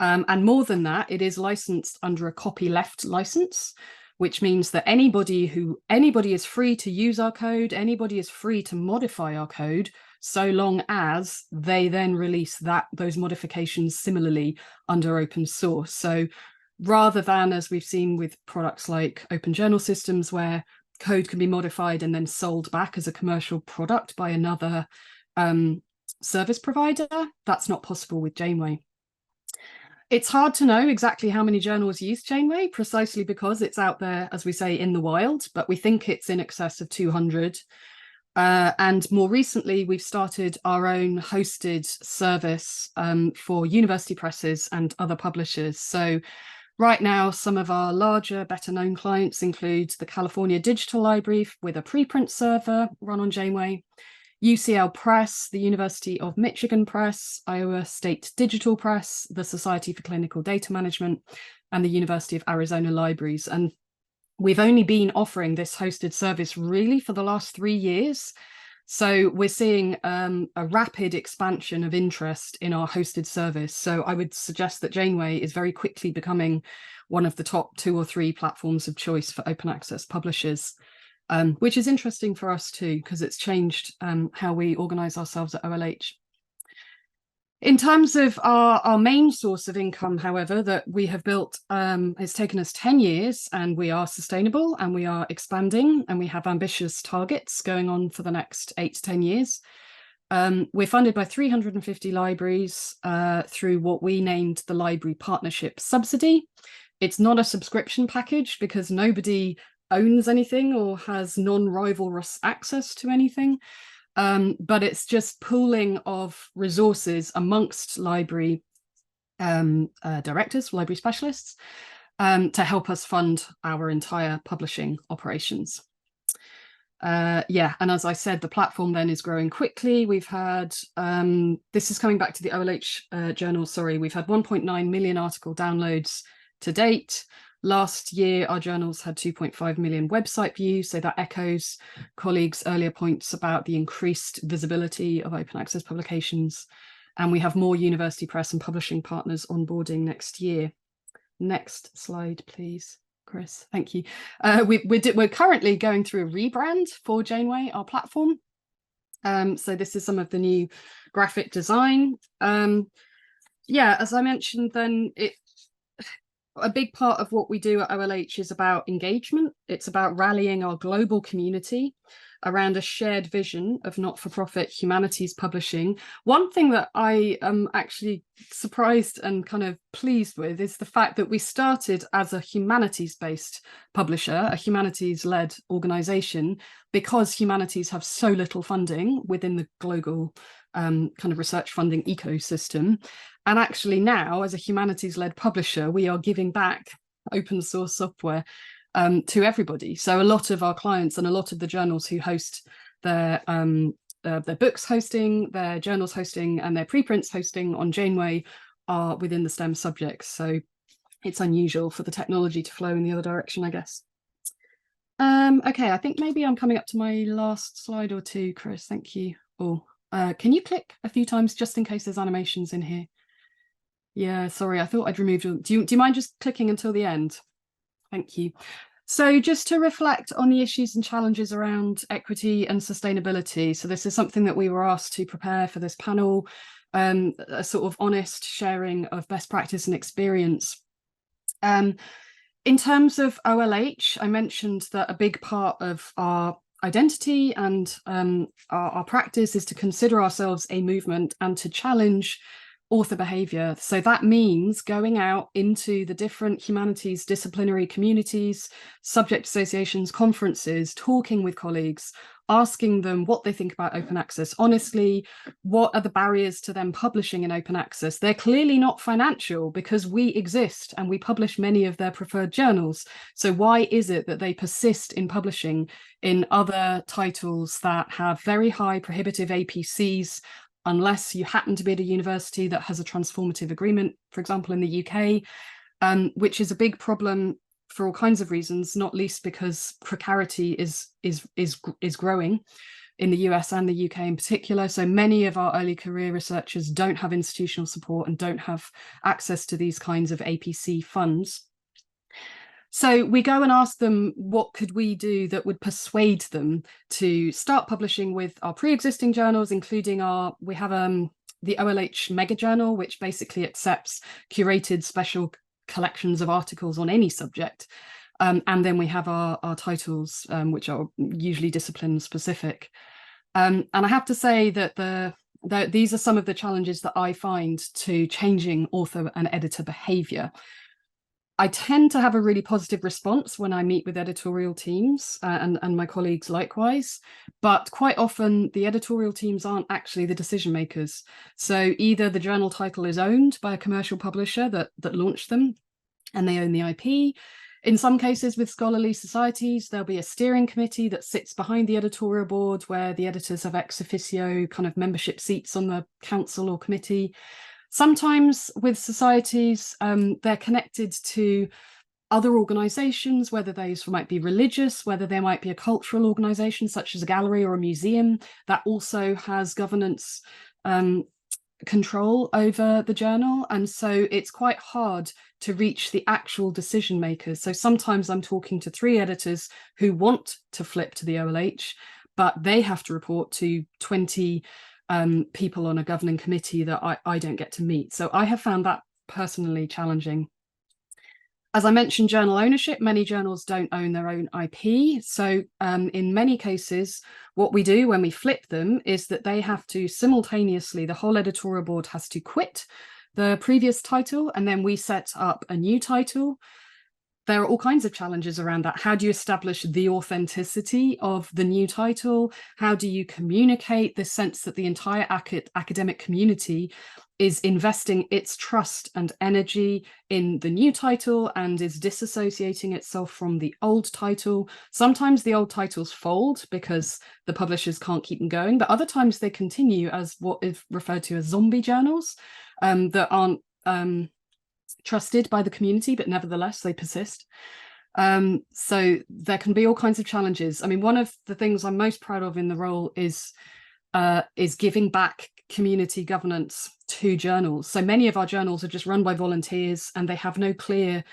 and more than that, it is licensed under a copyleft license, which means that anybody is free to use our code, anybody is free to modify our code, so long as they then release those modifications similarly under open source. So rather than, as we've seen with products like open journal systems, where code can be modified and then sold back as a commercial product by another service provider, that's not possible with Janeway. It's hard to know exactly how many journals use Janeway, precisely because it's out there, as we say, in the wild, but we think it's in excess of 200. And more recently, we've started our own hosted service for university presses and other publishers. So right now, some of our larger, better known clients include the California Digital Library with a preprint server run on Janeway, UCL Press, the University of Michigan Press, Iowa State Digital Press, the Society for Clinical Data Management, and the University of Arizona Libraries. And we've only been offering this hosted service really for the last 3 years. So we're seeing a rapid expansion of interest in our hosted service. So I would suggest that Janeway is very quickly becoming one of the top 2 or 3 platforms of choice for open access publishers. Which is interesting for us too, because it's changed how we organise ourselves at OLH. In terms of our main source of income, however, that we have built, it's taken us 10 years, and we are sustainable and we are expanding, and we have ambitious targets going on for the next 8 to 10 years. We're funded by 350 libraries through what we named the Library Partnership Subsidy. It's not a subscription package because nobody owns anything or has non-rivalrous access to anything, but it's just pooling of resources amongst library directors, library specialists, to help us fund our entire publishing operations. Yeah, and as I said, the platform then is growing quickly. We've had, this is coming back to the OLH journal, sorry, we've had 1.9 million article downloads to date. Last year, our journals had 2.5 million website views, so that echoes colleagues' earlier points about the increased visibility of open access publications. And we have more university press and publishing partners onboarding next year. Next slide, please, Chris. Thank you. We're currently going through a rebrand for Janeway, our platform. So this is some of the new graphic design. Yeah, as I mentioned, then a big part of what we do at OLH is about engagement. It's about rallying our global community around a shared vision of not-for-profit humanities publishing. One thing that I am actually surprised and kind of pleased with is the fact that we started as a humanities-based publisher, a humanities-led organization, because humanities have so little funding within the global kind of research funding ecosystem. And actually now, as a humanities-led publisher, we are giving back open source software to everybody. So a lot of our clients and a lot of the journals who host their books hosting, their journals hosting, and their preprints hosting on Janeway are within the STEM subjects. So it's unusual for the technology to flow in the other direction, I guess. Okay, I think maybe I'm coming up to my last slide or two, Chris. Thank you. Oh, can you click a few times just in case there's animations in here? Yeah, sorry, I thought I'd removed them. Do you mind just clicking until the end? Thank you. So just to reflect on the issues and challenges around equity and sustainability. So this is something that we were asked to prepare for this panel, a sort of honest sharing of best practice and experience. In terms of OLH, I mentioned that a big part of our identity and our practice is to consider ourselves a movement and to challenge author behavior. So that means going out into the different humanities disciplinary communities, subject associations, conferences, talking with colleagues, asking them what they think about open access. Honestly, what are the barriers to them publishing in open access? They're clearly not financial because we exist and we publish many of their preferred journals. So why is it that they persist in publishing in other titles that have very high prohibitive APCs, unless you happen to be at a university that has a transformative agreement, for example, in the UK, which is a big problem for all kinds of reasons, not least because precarity is growing in the US and the UK in particular. So many of our early career researchers don't have institutional support and don't have access to these kinds of APC funds. So we go and ask them, what could we do that would persuade them to start publishing with our pre-existing journals, including we have the OLH mega journal, which basically accepts curated special collections of articles on any subject. And then we have our titles, which are usually discipline specific. And I have to say that these are some of the challenges that I find to changing author and editor behavior. I tend to have a really positive response when I meet with editorial teams and my colleagues likewise, but quite often the editorial teams aren't actually the decision makers. So either the journal title is owned by a commercial publisher that launched them and they own the IP. In some cases with scholarly societies, there'll be a steering committee that sits behind the editorial board where the editors have ex officio kind of membership seats on the council or committee. Sometimes with societies, they're connected to other organizations, whether those might be religious, whether there might be a cultural organization such as a gallery or a museum that also has governance control over the journal. And so it's quite hard to reach the actual decision makers. So sometimes I'm talking to 3 editors who want to flip to the OLH, but they have to report to 20 people on a governing committee that I don't get to meet. So I have found that personally challenging. As I mentioned, journal ownership, many journals don't own their own IP. So in many cases, what we do when we flip them is that they have to simultaneously, the whole editorial board has to quit the previous title, and then we set up a new title. There are all kinds of challenges around that. How do you establish the authenticity of the new title? How do you communicate the sense that the entire academic community is investing its trust and energy in the new title and is disassociating itself from the old title? Sometimes the old titles fold because the publishers can't keep them going, but other times they continue as what is referred to as zombie journals that aren't trusted by the community, but nevertheless they persist. So there can be all kinds of challenges. I mean, one of the things I'm most proud of in the role is giving back community governance to journals. So many of our journals are just run by volunteers and they have no clear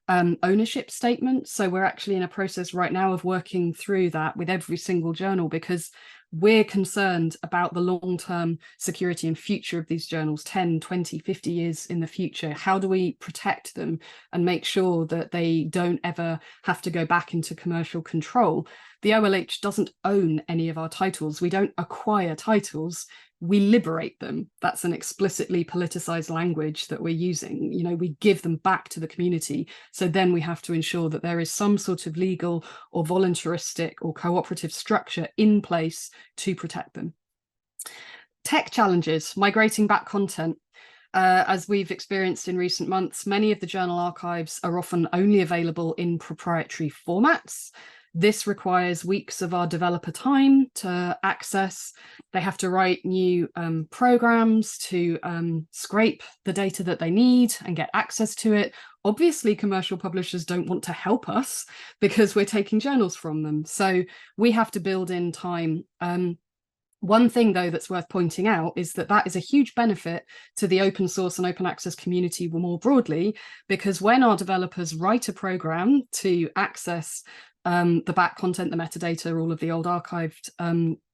ownership statement. So we're actually in a process right now of working through that with every single journal, because we're concerned about the long-term security and future of these journals, 10, 20, 50 years in the future. How do we protect them and make sure that they don't ever have to go back into commercial control? The OLH doesn't own any of our titles. We don't acquire titles. We liberate them. That's an explicitly politicized language that we're using. You know, we give them back to the community. So then we have to ensure that there is some sort of legal or voluntaristic or cooperative structure in place to protect them. Tech challenges, migrating back content. As we've experienced in recent months, many of the journal archives are often only available in proprietary formats. This requires weeks of our developer time to access. They have to write new programs to scrape the data that they need and get access to it. Obviously, commercial publishers don't want to help us because we're taking journals from them. So we have to build in time. One thing, though, that's worth pointing out is that that is a huge benefit to the open source and open access community more broadly, because when our developers write a program to access the back content, the metadata, all of the old archived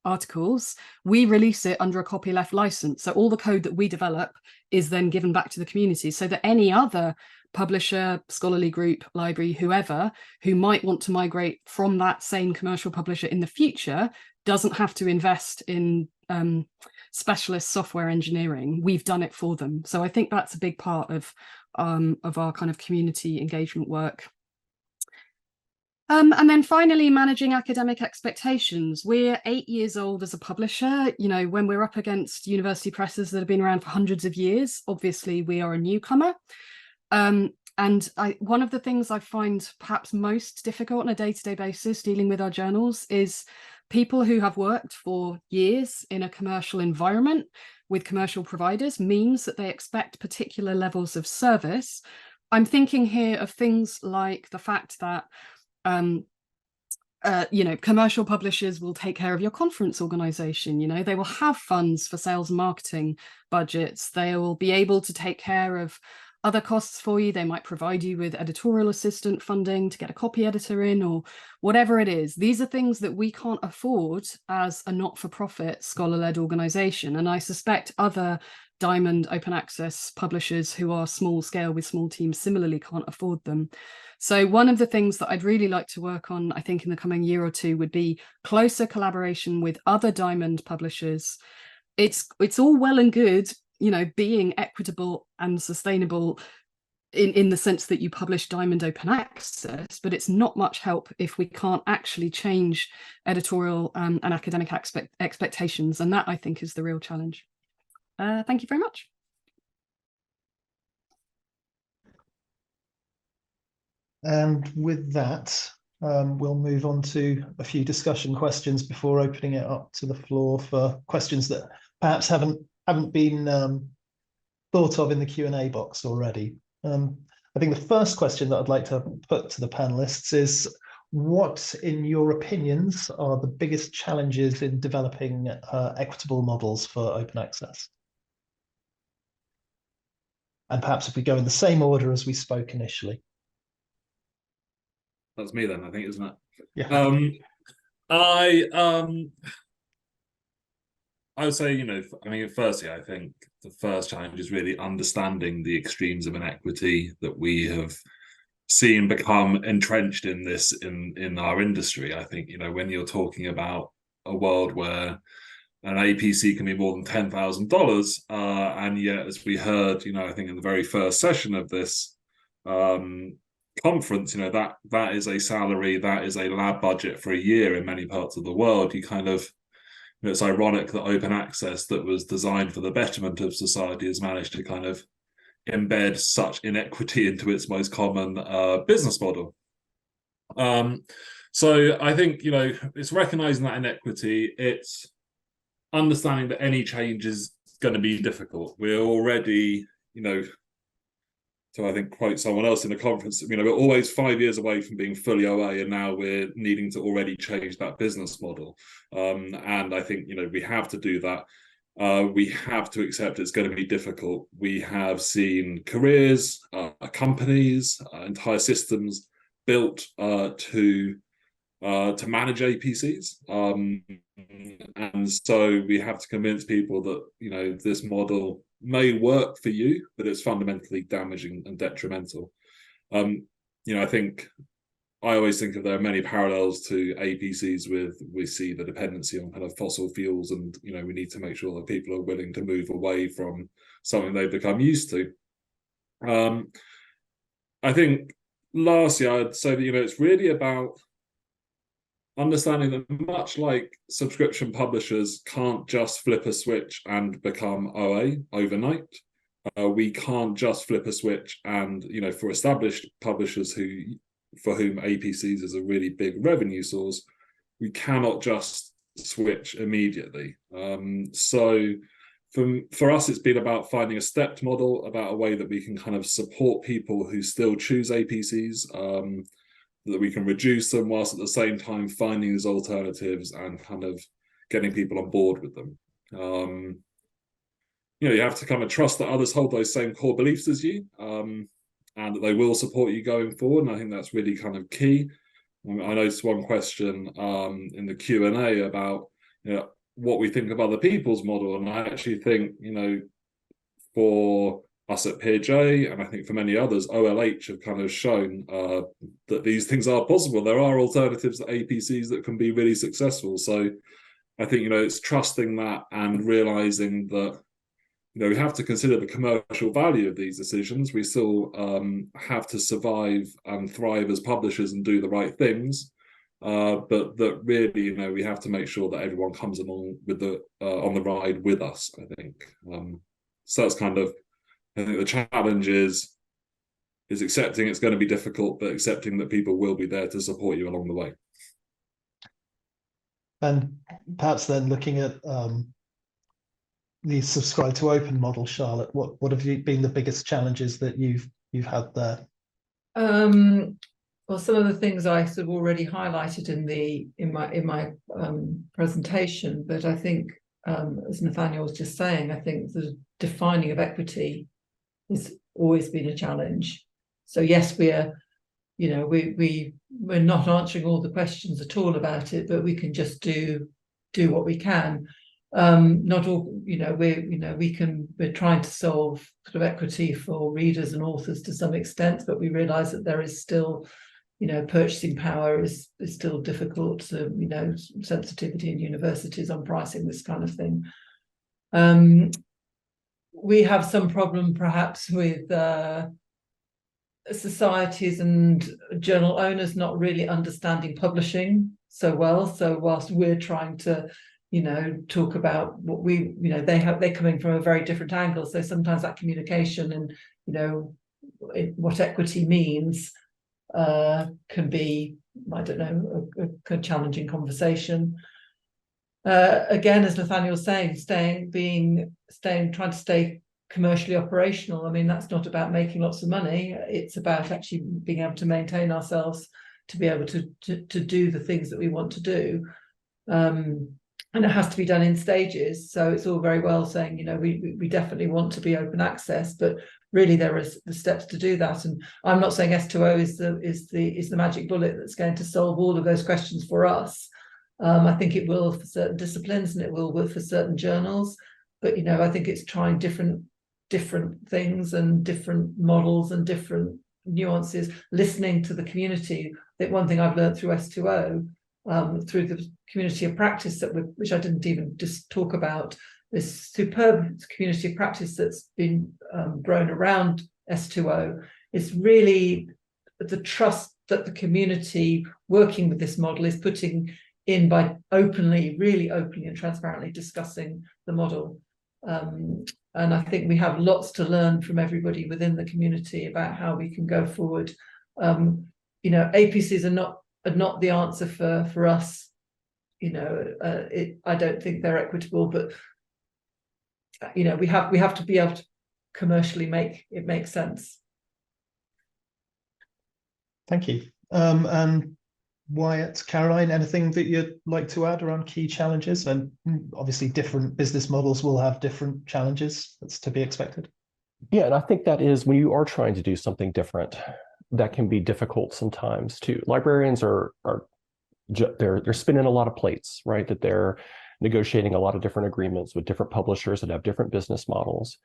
articles, we release it under a copyleft license. So all the code that we develop is then given back to the community so that any other publisher, scholarly group, library, whoever, who might want to migrate from that same commercial publisher in the future doesn't have to invest in specialist software engineering. We've done it for them. So I think that's a big part of our kind of community engagement work. And then finally, managing academic expectations. We're 8 years old as a publisher. You know, when we're up against university presses that have been around for hundreds of years, obviously we are a newcomer. And one of the things I find perhaps most difficult on a day-to-day basis dealing with our journals is people who have worked for years in a commercial environment with commercial providers means that they expect particular levels of service. I'm thinking here of things like the fact that you know, commercial publishers will take care of your conference organization. You know, they will have funds for sales and marketing budgets. They will be able to take care of other costs for you. They might provide you with editorial assistant funding to get a copy editor in or whatever it is. These are things that we can't afford as a not-for-profit scholar-led organization. And I suspect other Diamond open access publishers who are small scale with small teams similarly can't afford them. So one of the things that I'd really like to work on, I think in the coming year or two, would be closer collaboration with other Diamond publishers. It's all well and good, you know, being equitable and sustainable in the sense that you publish Diamond open access, but it's not much help if we can't actually change editorial and academic expectations. And that, I think, is the real challenge. Thank you very much. And with that, we'll move on to a few discussion questions before opening it up to the floor for questions that perhaps haven't been thought of in the Q&A box already. I think the first question that I'd like to put to the panelists is, what, in your opinions, are the biggest challenges in developing equitable models for open access? And perhaps if we go in the same order as we spoke initially. That's me then, I think, isn't it? Yeah. I would say, you know, I mean, firstly, I think the first challenge is really understanding the extremes of inequity that we have seen become entrenched in this in our industry. I think, you know, when you're talking about a world where an APC can be more than $10,000, and yet, as we heard, you know, I think in the very first session of this conference, you know, that is a salary, that is a lab budget for a year in many parts of the world. You kind of, you know, it's ironic that open access that was designed for the betterment of society has managed to kind of embed such inequity into its most common business model. So I think, you know, it's recognizing that inequity, it's understanding that any change is going to be difficult. We're already, you know, to I think quote someone else in the conference, you know, we're always 5 years away from being fully OA, and now we're needing to already change that business model. And I think, you know, we have to do that. We have to accept it's going to be difficult. We have seen careers, companies, entire systems built to manage APCs, and so we have to convince people that, you know, this model may work for you, but it's fundamentally damaging and detrimental. You know, I think I always think there are many parallels to APCs with, we see the dependency on kind of fossil fuels, and, you know, we need to make sure that people are willing to move away from something they've become used to. I think lastly, I'd say that, you know, it's really about understanding that much like subscription publishers can't just flip a switch and become OA overnight, we can't just flip a switch and, you know, for established publishers who for whom APCs is a really big revenue source, we cannot just switch immediately. So for us, it's been about finding a stepped model, about a way that we can kind of support people who still choose APCs, that we can reduce them whilst at the same time finding these alternatives and kind of getting people on board with them. You have to kind of trust that others hold those same core beliefs as you, and that they will support you going forward. And I think that's really kind of key. I noticed one question in the Q&A about what we think of other people's model, and I actually think for us at PeerJ, and I think for many others, OLH have kind of shown that these things are possible. There are alternatives to APCs that can be really successful. So I think it's trusting that and realizing that we have to consider the commercial value of these decisions. We still have to survive and thrive as publishers and do the right things, but that really, we have to make sure that everyone comes along with on the ride with us, I think. So that's kind of, I think the challenge is accepting it's going to be difficult, but accepting that people will be there to support you along the way. And perhaps then looking at the subscribe to open model, Charlotte, what have been the biggest challenges that you've had there? Well, some of the things I sort of already highlighted in my presentation, but I think as Nathaniel was just saying, I think the defining of equity has always been a challenge. So yes, we're not answering all the questions at all about it, but we can just do what we can. Not all, we're trying to solve sort of equity for readers and authors to some extent, but we realize that there is still, purchasing power is still difficult to, sensitivity in universities on pricing, this kind of thing. We have some problem perhaps with societies and journal owners not really understanding publishing so well. So whilst we're trying to talk about what they're coming from a very different angle. So sometimes that communication and, what equity means can be, I don't know, a challenging conversation. Again, as Nathaniel was saying, trying to stay commercially operational. I mean, that's not about making lots of money. It's about actually being able to maintain ourselves to be able to do the things that we want to do. And it has to be done in stages. So it's all very well saying, we definitely want to be open access, but really there is the steps to do that. And I'm not saying S2O is the magic bullet that's going to solve all of those questions for us. I think it will for certain disciplines and it will for certain journals. But I think it's trying different things and different models and different nuances, listening to the community. I think one thing I've learned through S2O, through the community of practice which I didn't even just talk about, this superb community of practice that's been grown around S2O, is really the trust that the community working with this model is putting in by really openly and transparently discussing the model. And I think we have lots to learn from everybody within the community about how we can go forward. APCs are not the answer for us. I don't think they're equitable, but we have to be able to commercially make it make sense. Thank you. And Wyatt, Caroline, anything that you'd like to add around key challenges? And obviously different business models will have different challenges. That's to be expected. Yeah, and I think that is when you are trying to do something different, that can be difficult sometimes too. Librarians they're spinning a lot of plates, right? That they're negotiating a lot of different agreements with different publishers that have different business models.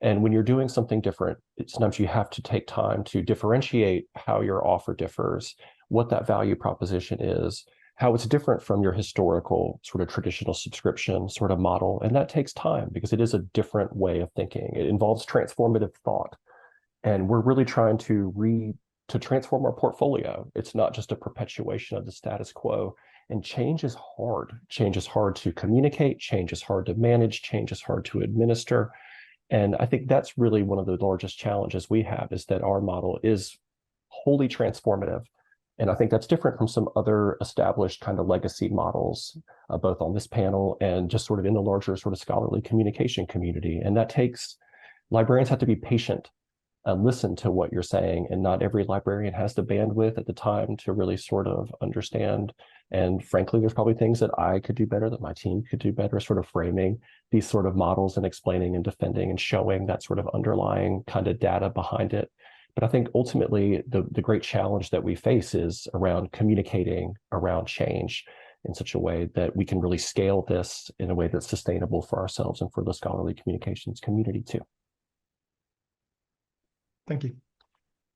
And when you're doing something different, sometimes you have to take time to differentiate how your offer differs, what that value proposition is, how it's different from your historical sort of traditional subscription sort of model. And that takes time because it is a different way of thinking. It involves transformative thought. And we're really trying to transform our portfolio. It's not just a perpetuation of the status quo. And change is hard. Change is hard to communicate. Change is hard to manage. Change is hard to administer. And I think that's really one of the largest challenges we have, is that our model is wholly transformative, And I think that's different from some other established kind of legacy models, both on this panel and just sort of in the larger sort of scholarly communication community. And that takes, librarians have to be patient, listen to what you're saying, and not every librarian has the bandwidth at the time to really sort of understand. And frankly, there's probably things that I could do better, that my team could do better, sort of framing these sort of models and explaining and defending and showing that sort of underlying kind of data behind it. But I think ultimately the great challenge that we face is around communicating around change in such a way that we can really scale this in a way that's sustainable for ourselves and for the scholarly communications community too. Thank you.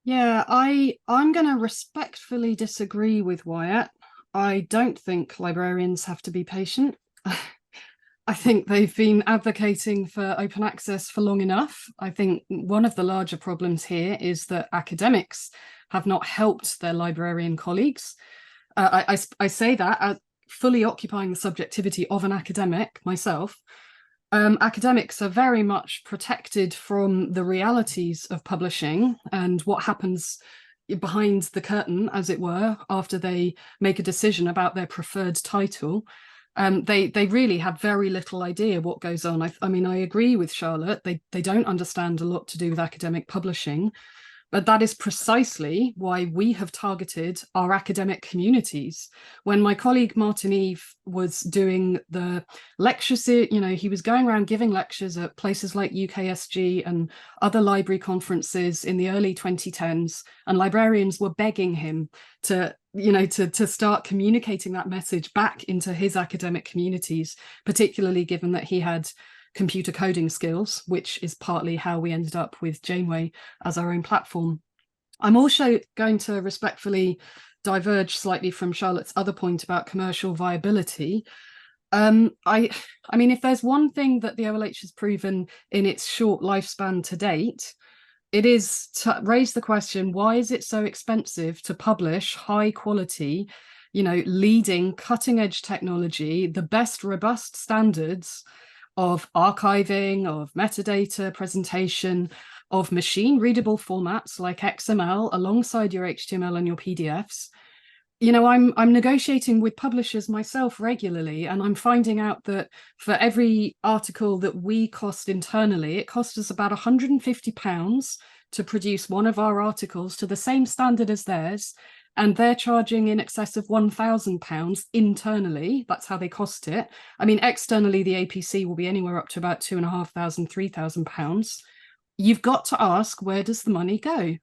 Yeah, I'm going to respectfully disagree with Wyatt. I don't think librarians have to be patient. I think they've been advocating for open access for long enough. I think one of the larger problems here is that academics have not helped their librarian colleagues. I say that fully occupying the subjectivity of an academic myself. Academics are very much protected from the realities of publishing and what happens behind the curtain, as it were, after they make a decision about their preferred title. They really have very little idea what goes on. I mean, I agree with Charlotte. They don't understand a lot to do with academic publishing, but that is precisely why we have targeted our academic communities. When my colleague Martin Eve was doing the lectures, he was going around giving lectures at places like UKSG and other library conferences in the early 2010s, and librarians were begging him to start communicating that message back into his academic communities, particularly given that he had computer coding skills, which is partly how we ended up with Janeway as our own platform. I'm also going to respectfully diverge slightly from Charlotte's other point about commercial viability. I mean, if there's one thing that the OLH has proven in its short lifespan to date, it is to raise the question, why is it so expensive to publish high quality, leading cutting edge technology, the best robust standards of archiving, of metadata presentation, of machine readable formats like XML alongside your HTML and your PDFs? I'm negotiating with publishers myself regularly, and I'm finding out that for every article that we cost internally, it costs us about £150 to produce one of our articles to the same standard as theirs, and they're charging in excess of £1,000 internally. That's how they cost it. I mean, externally, the APC will be anywhere up to about £2,500, £3,000. You've got to ask, where does the money go?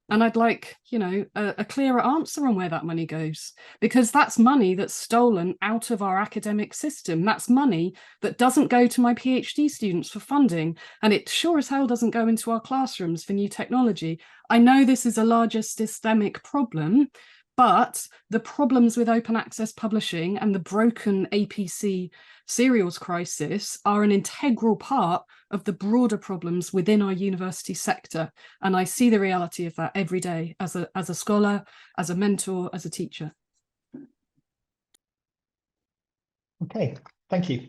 And I'd like, a clearer answer on where that money goes, because that's money that's stolen out of our academic system. That's money that doesn't go to my PhD students for funding, and it sure as hell doesn't go into our classrooms for new technology. I know this is a larger systemic problem, but the problems with open access publishing and the broken APC serials crisis are an integral part of the broader problems within our university sector. And I see the reality of that every day as a scholar, as a mentor, as a teacher. Okay, thank you.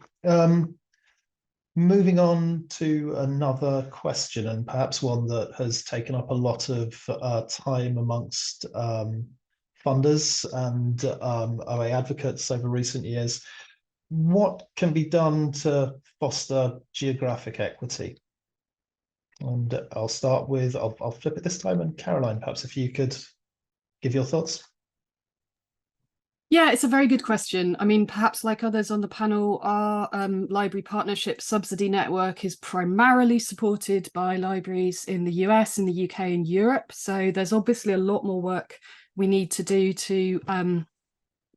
Moving on to another question, and perhaps one that has taken up a lot of time amongst funders and OA advocates over recent years. What can be done to foster geographic equity? And I'll start with, I'll flip it this time, and Caroline, perhaps if you could give your thoughts. Yeah, it's a very good question. I mean, perhaps like others on the panel, our library partnership subsidy network is primarily supported by libraries in the US, in the UK and Europe. So there's obviously a lot more work we need to do to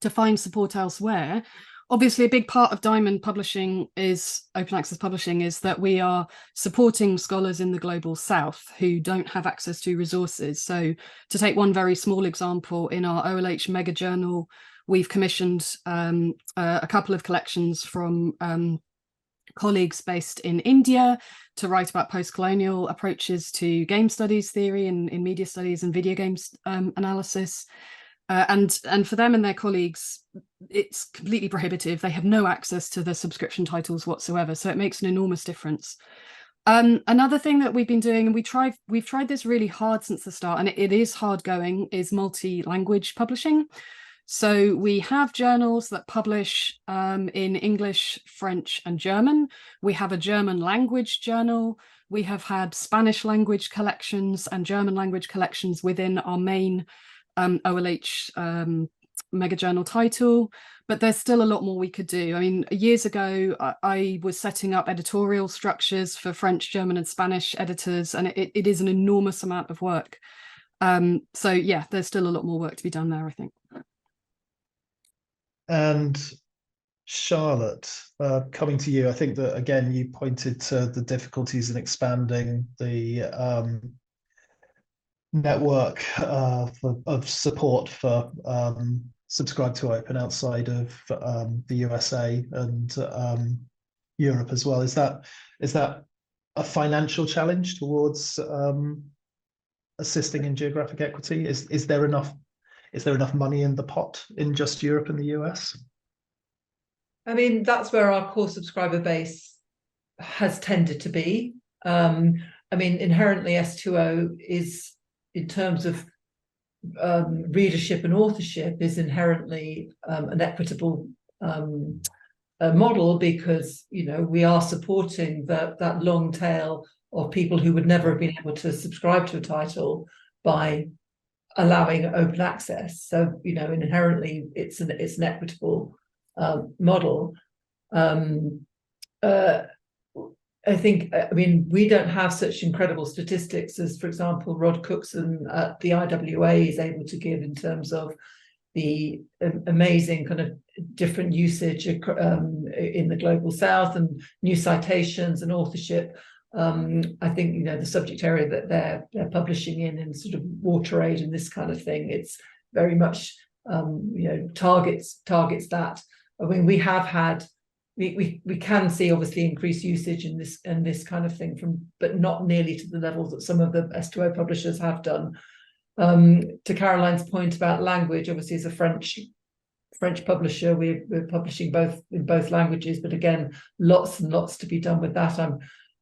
find support elsewhere. Obviously, a big part of Diamond Publishing is open access publishing is that we are supporting scholars in the global south who don't have access to resources. So to take one very small example, in our OLH mega journal, we've commissioned a couple of collections from colleagues based in India to write about post-colonial approaches to game studies theory and in media studies and video games analysis. And for them and their colleagues, it's completely prohibitive. They have no access to the subscription titles whatsoever. So it makes an enormous difference. Another thing that we've been doing, and we've tried this really hard since the start, and it is hard going, is multi-language publishing. So we have journals that publish in English, French, and German. We have a German language journal. We have had Spanish language collections and German language collections within our main OLH mega journal title, but there's still a lot more we could do. I mean, years ago, I was setting up editorial structures for French, German, and Spanish editors, and it is an enormous amount of work. So yeah, there's still a lot more work to be done there, I think. And Charlotte, coming to you, I think that, again, you pointed to the difficulties in expanding the network of support for subscribe to open outside of the USA and Europe as well. Is that a financial challenge towards assisting in geographic equity? Is there enough money in the pot in just Europe and the US? I mean, that's where our core subscriber base has tended to be. I mean, inherently S2O is, in terms of readership and authorship, is inherently an equitable model, because, you know, we are supporting that long tail of people who would never have been able to subscribe to a title by allowing open access. So, you know, inherently it's an equitable model. I think, I mean, we don't have such incredible statistics as, for example, Rod Cookson at the IWA is able to give in terms of the amazing kind of different usage in the Global South and new citations and authorship. I think, you know, the subject area that they're publishing in sort of water aid and this kind of thing, it's very much you know, targets that. I mean, we have had, we can see obviously increased usage in this kind of thing, but not nearly to the levels that some of the S2O publishers have done. To Caroline's point about language, obviously as a French publisher, we're publishing in both languages, but again, lots and lots to be done with that.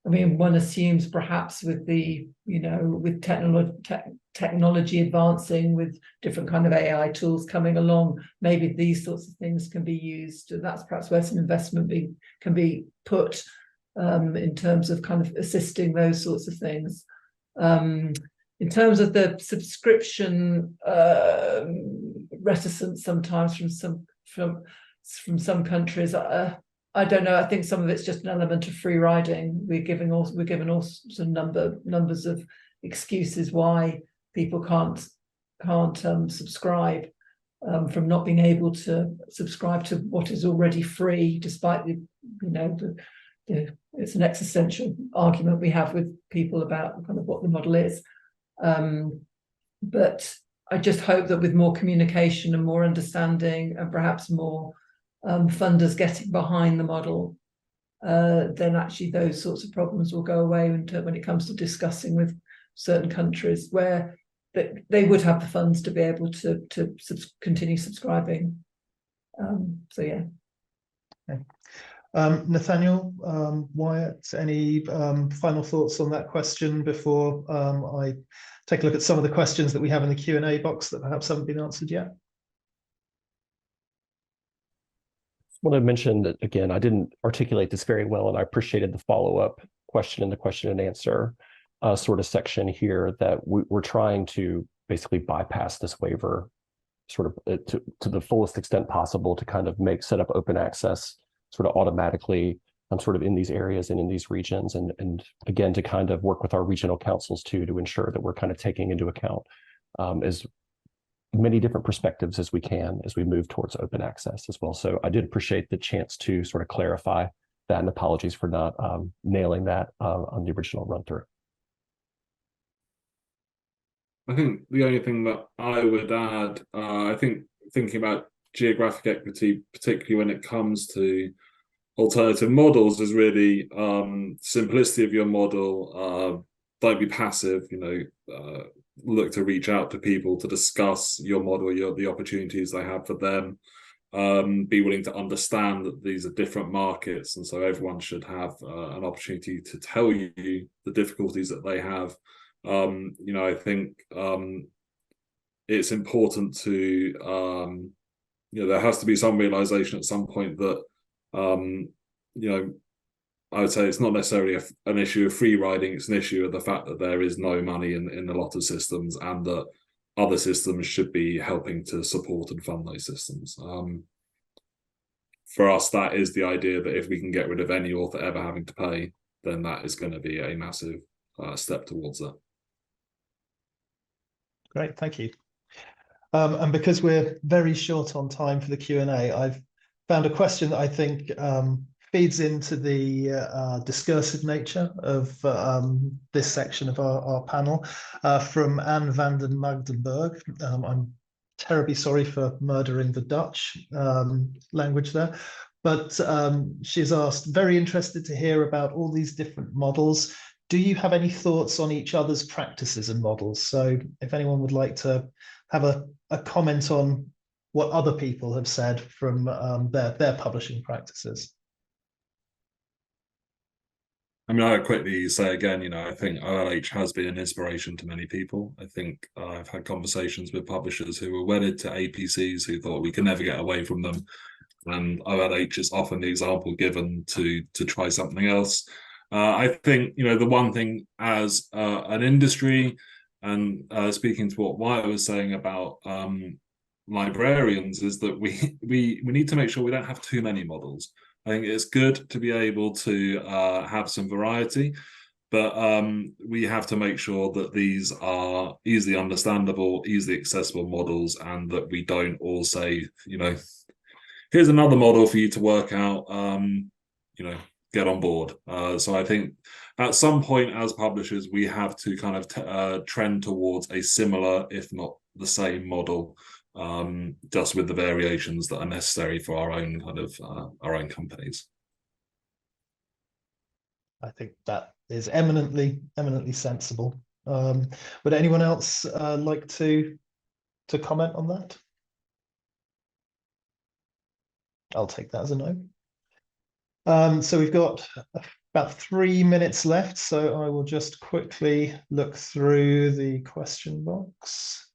I mean, one assumes perhaps with the, you know, with technology advancing, with different kind of AI tools coming along, maybe these sorts of things can be used. That's perhaps where some investment can be put in terms of kind of assisting those sorts of things. In terms of the subscription reticence sometimes from some countries, I don't know. I think some of it's just an element of free riding. We're given all sorts of numbers of excuses why people can't subscribe, from not being able to subscribe to what is already free, despite the, you know, it's an existential argument we have with people about kind of what the model is. But I just hope that with more communication and more understanding and perhaps more funders getting behind the model, then actually those sorts of problems will go away when it comes to discussing with certain countries where they would have the funds to be able to continue subscribing. So yeah. Okay. Nathaniel, Wyatt, any final thoughts on that question before I take a look at some of the questions that we have in the Q&A box that perhaps haven't been answered yet? I want to mention that, again, I didn't articulate this very well, and I appreciated the follow-up question in the question and answer sort of section here, that we're trying to basically bypass this waiver sort of to the fullest extent possible, to kind of set up open access sort of automatically sort of in these areas and in these regions, and again, to kind of work with our regional councils too, to ensure that we're kind of taking into account as many different perspectives as we can as we move towards open access as well. So I did appreciate the chance to sort of clarify that, and apologies for not nailing that on the original run through. I think the only thing that I would add, I think thinking about geographic equity, particularly when it comes to alternative models, is really simplicity of your model. Don't be passive, you know, look to reach out to people to discuss your model, the opportunities they have for them. be willing to understand that these are different markets, and so everyone should have an opportunity to tell you the difficulties that they have. I think it's important to there has to be some realization at some point that I would say it's not necessarily an issue of free riding, it's an issue of the fact that there is no money in a lot of systems, and that other systems should be helping to support and fund those systems. For us, that is the idea that if we can get rid of any author ever having to pay, then that is going to be a massive step towards that. Great, thank you. And because we're very short on time for the Q&A, I've found a question that I think feeds into the discursive nature of this section of our panel from Anne van den Magdenburg. I'm terribly sorry for murdering the Dutch language there, but she's asked, very interested to hear about all these different models. Do you have any thoughts on each other's practices and models? So if anyone would like to have a comment on what other people have said from their publishing practices. I mean, I'll quickly say again, I think OLH has been an inspiration to many people. I think I've had conversations with publishers who were wedded to APCs who thought we could never get away from them. And OLH is often the example given to try something else. I think, the one thing as an industry, and speaking to what Wyatt was saying about librarians, is that we need to make sure we don't have too many models. I think it's good to be able to have some variety, but we have to make sure that these are easily understandable, easily accessible models, and that we don't all say, here's another model for you to work out, get on board. So I think at some point as publishers, we have to kind of trend towards a similar, if not the same model, just with the variations that are necessary for our own our own companies. I think that is eminently sensible. Would anyone else like to comment on that? I'll take that as a no. So we've got about 3 minutes left, so I will just quickly look through the question box.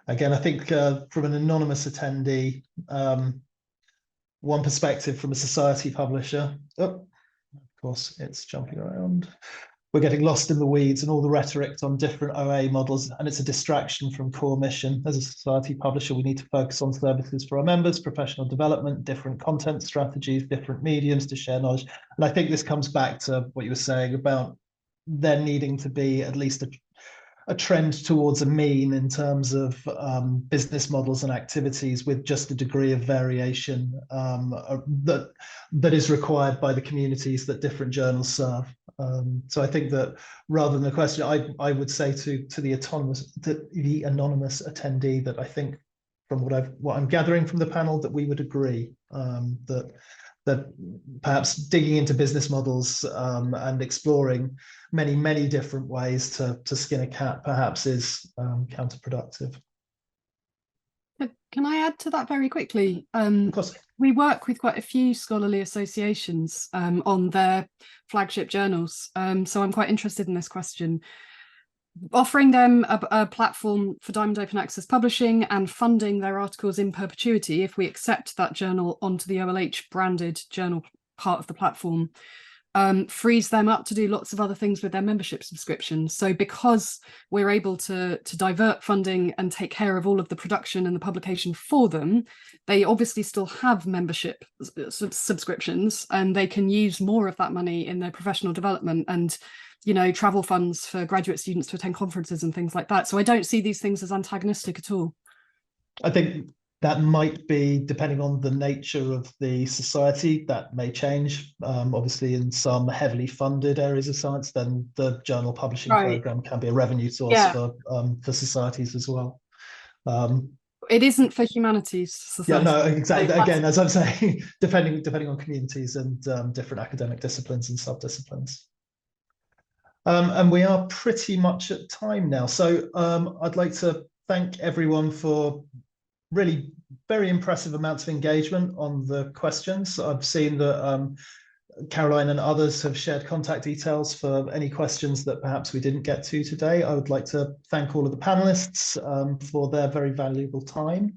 Again, I think from an anonymous attendee, one perspective from a society publisher. Oh, of course, it's jumping around. We're getting lost in the weeds and all the rhetoric on different OA models, and it's a distraction from core mission. As a society publisher, we need to focus on services for our members, professional development, different content strategies, different mediums to share knowledge. And I think this comes back to what you were saying about there needing to be at least a trend towards a mean in terms of business models and activities with just a degree of variation that is required by the communities that different journals serve. So I think that rather than a question, I would say to the anonymous attendee that I think from what I'm gathering from the panel that we would agree that perhaps digging into business models and exploring many different ways to skin a cat perhaps is counterproductive. Can I add to that very quickly? Of course. We work with quite a few scholarly associations on their flagship journals. So I'm quite interested in this question. Offering them a platform for Diamond Open Access publishing and funding their articles in perpetuity, if we accept that journal onto the OLH branded journal part of the platform, frees them up to do lots of other things with their membership subscriptions. So because we're able to divert funding and take care of all of the production and the publication for them, they obviously still have membership subscriptions, and they can use more of that money in their professional development and travel funds for graduate students to attend conferences and things like that. So I don't see these things as antagonistic at all. I think that might be, depending on the nature of the society, that may change. Obviously, in some heavily funded areas of science, then the journal publishing program can be a revenue source for societies as well. It isn't for humanities society. Yeah, no, exactly. Again, as I'm saying, depending on communities and different academic disciplines and sub-disciplines. And we are pretty much at time now. So I'd like to thank everyone for really very impressive amounts of engagement on the questions. I've seen that Caroline and others have shared contact details for any questions that perhaps we didn't get to today. I would like to thank all of the panelists for their very valuable time.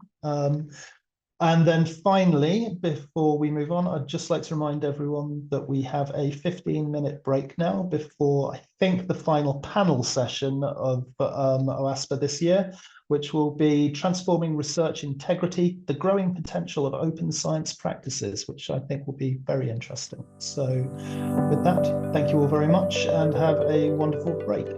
And then finally, before we move on, I'd just like to remind everyone that we have a 15-minute break now before, I think, the final panel session of OASPA this year, which will be Transforming Research Integrity, the Growing Potential of Open Science Practices, which I think will be very interesting. So with that, thank you all very much and have a wonderful break.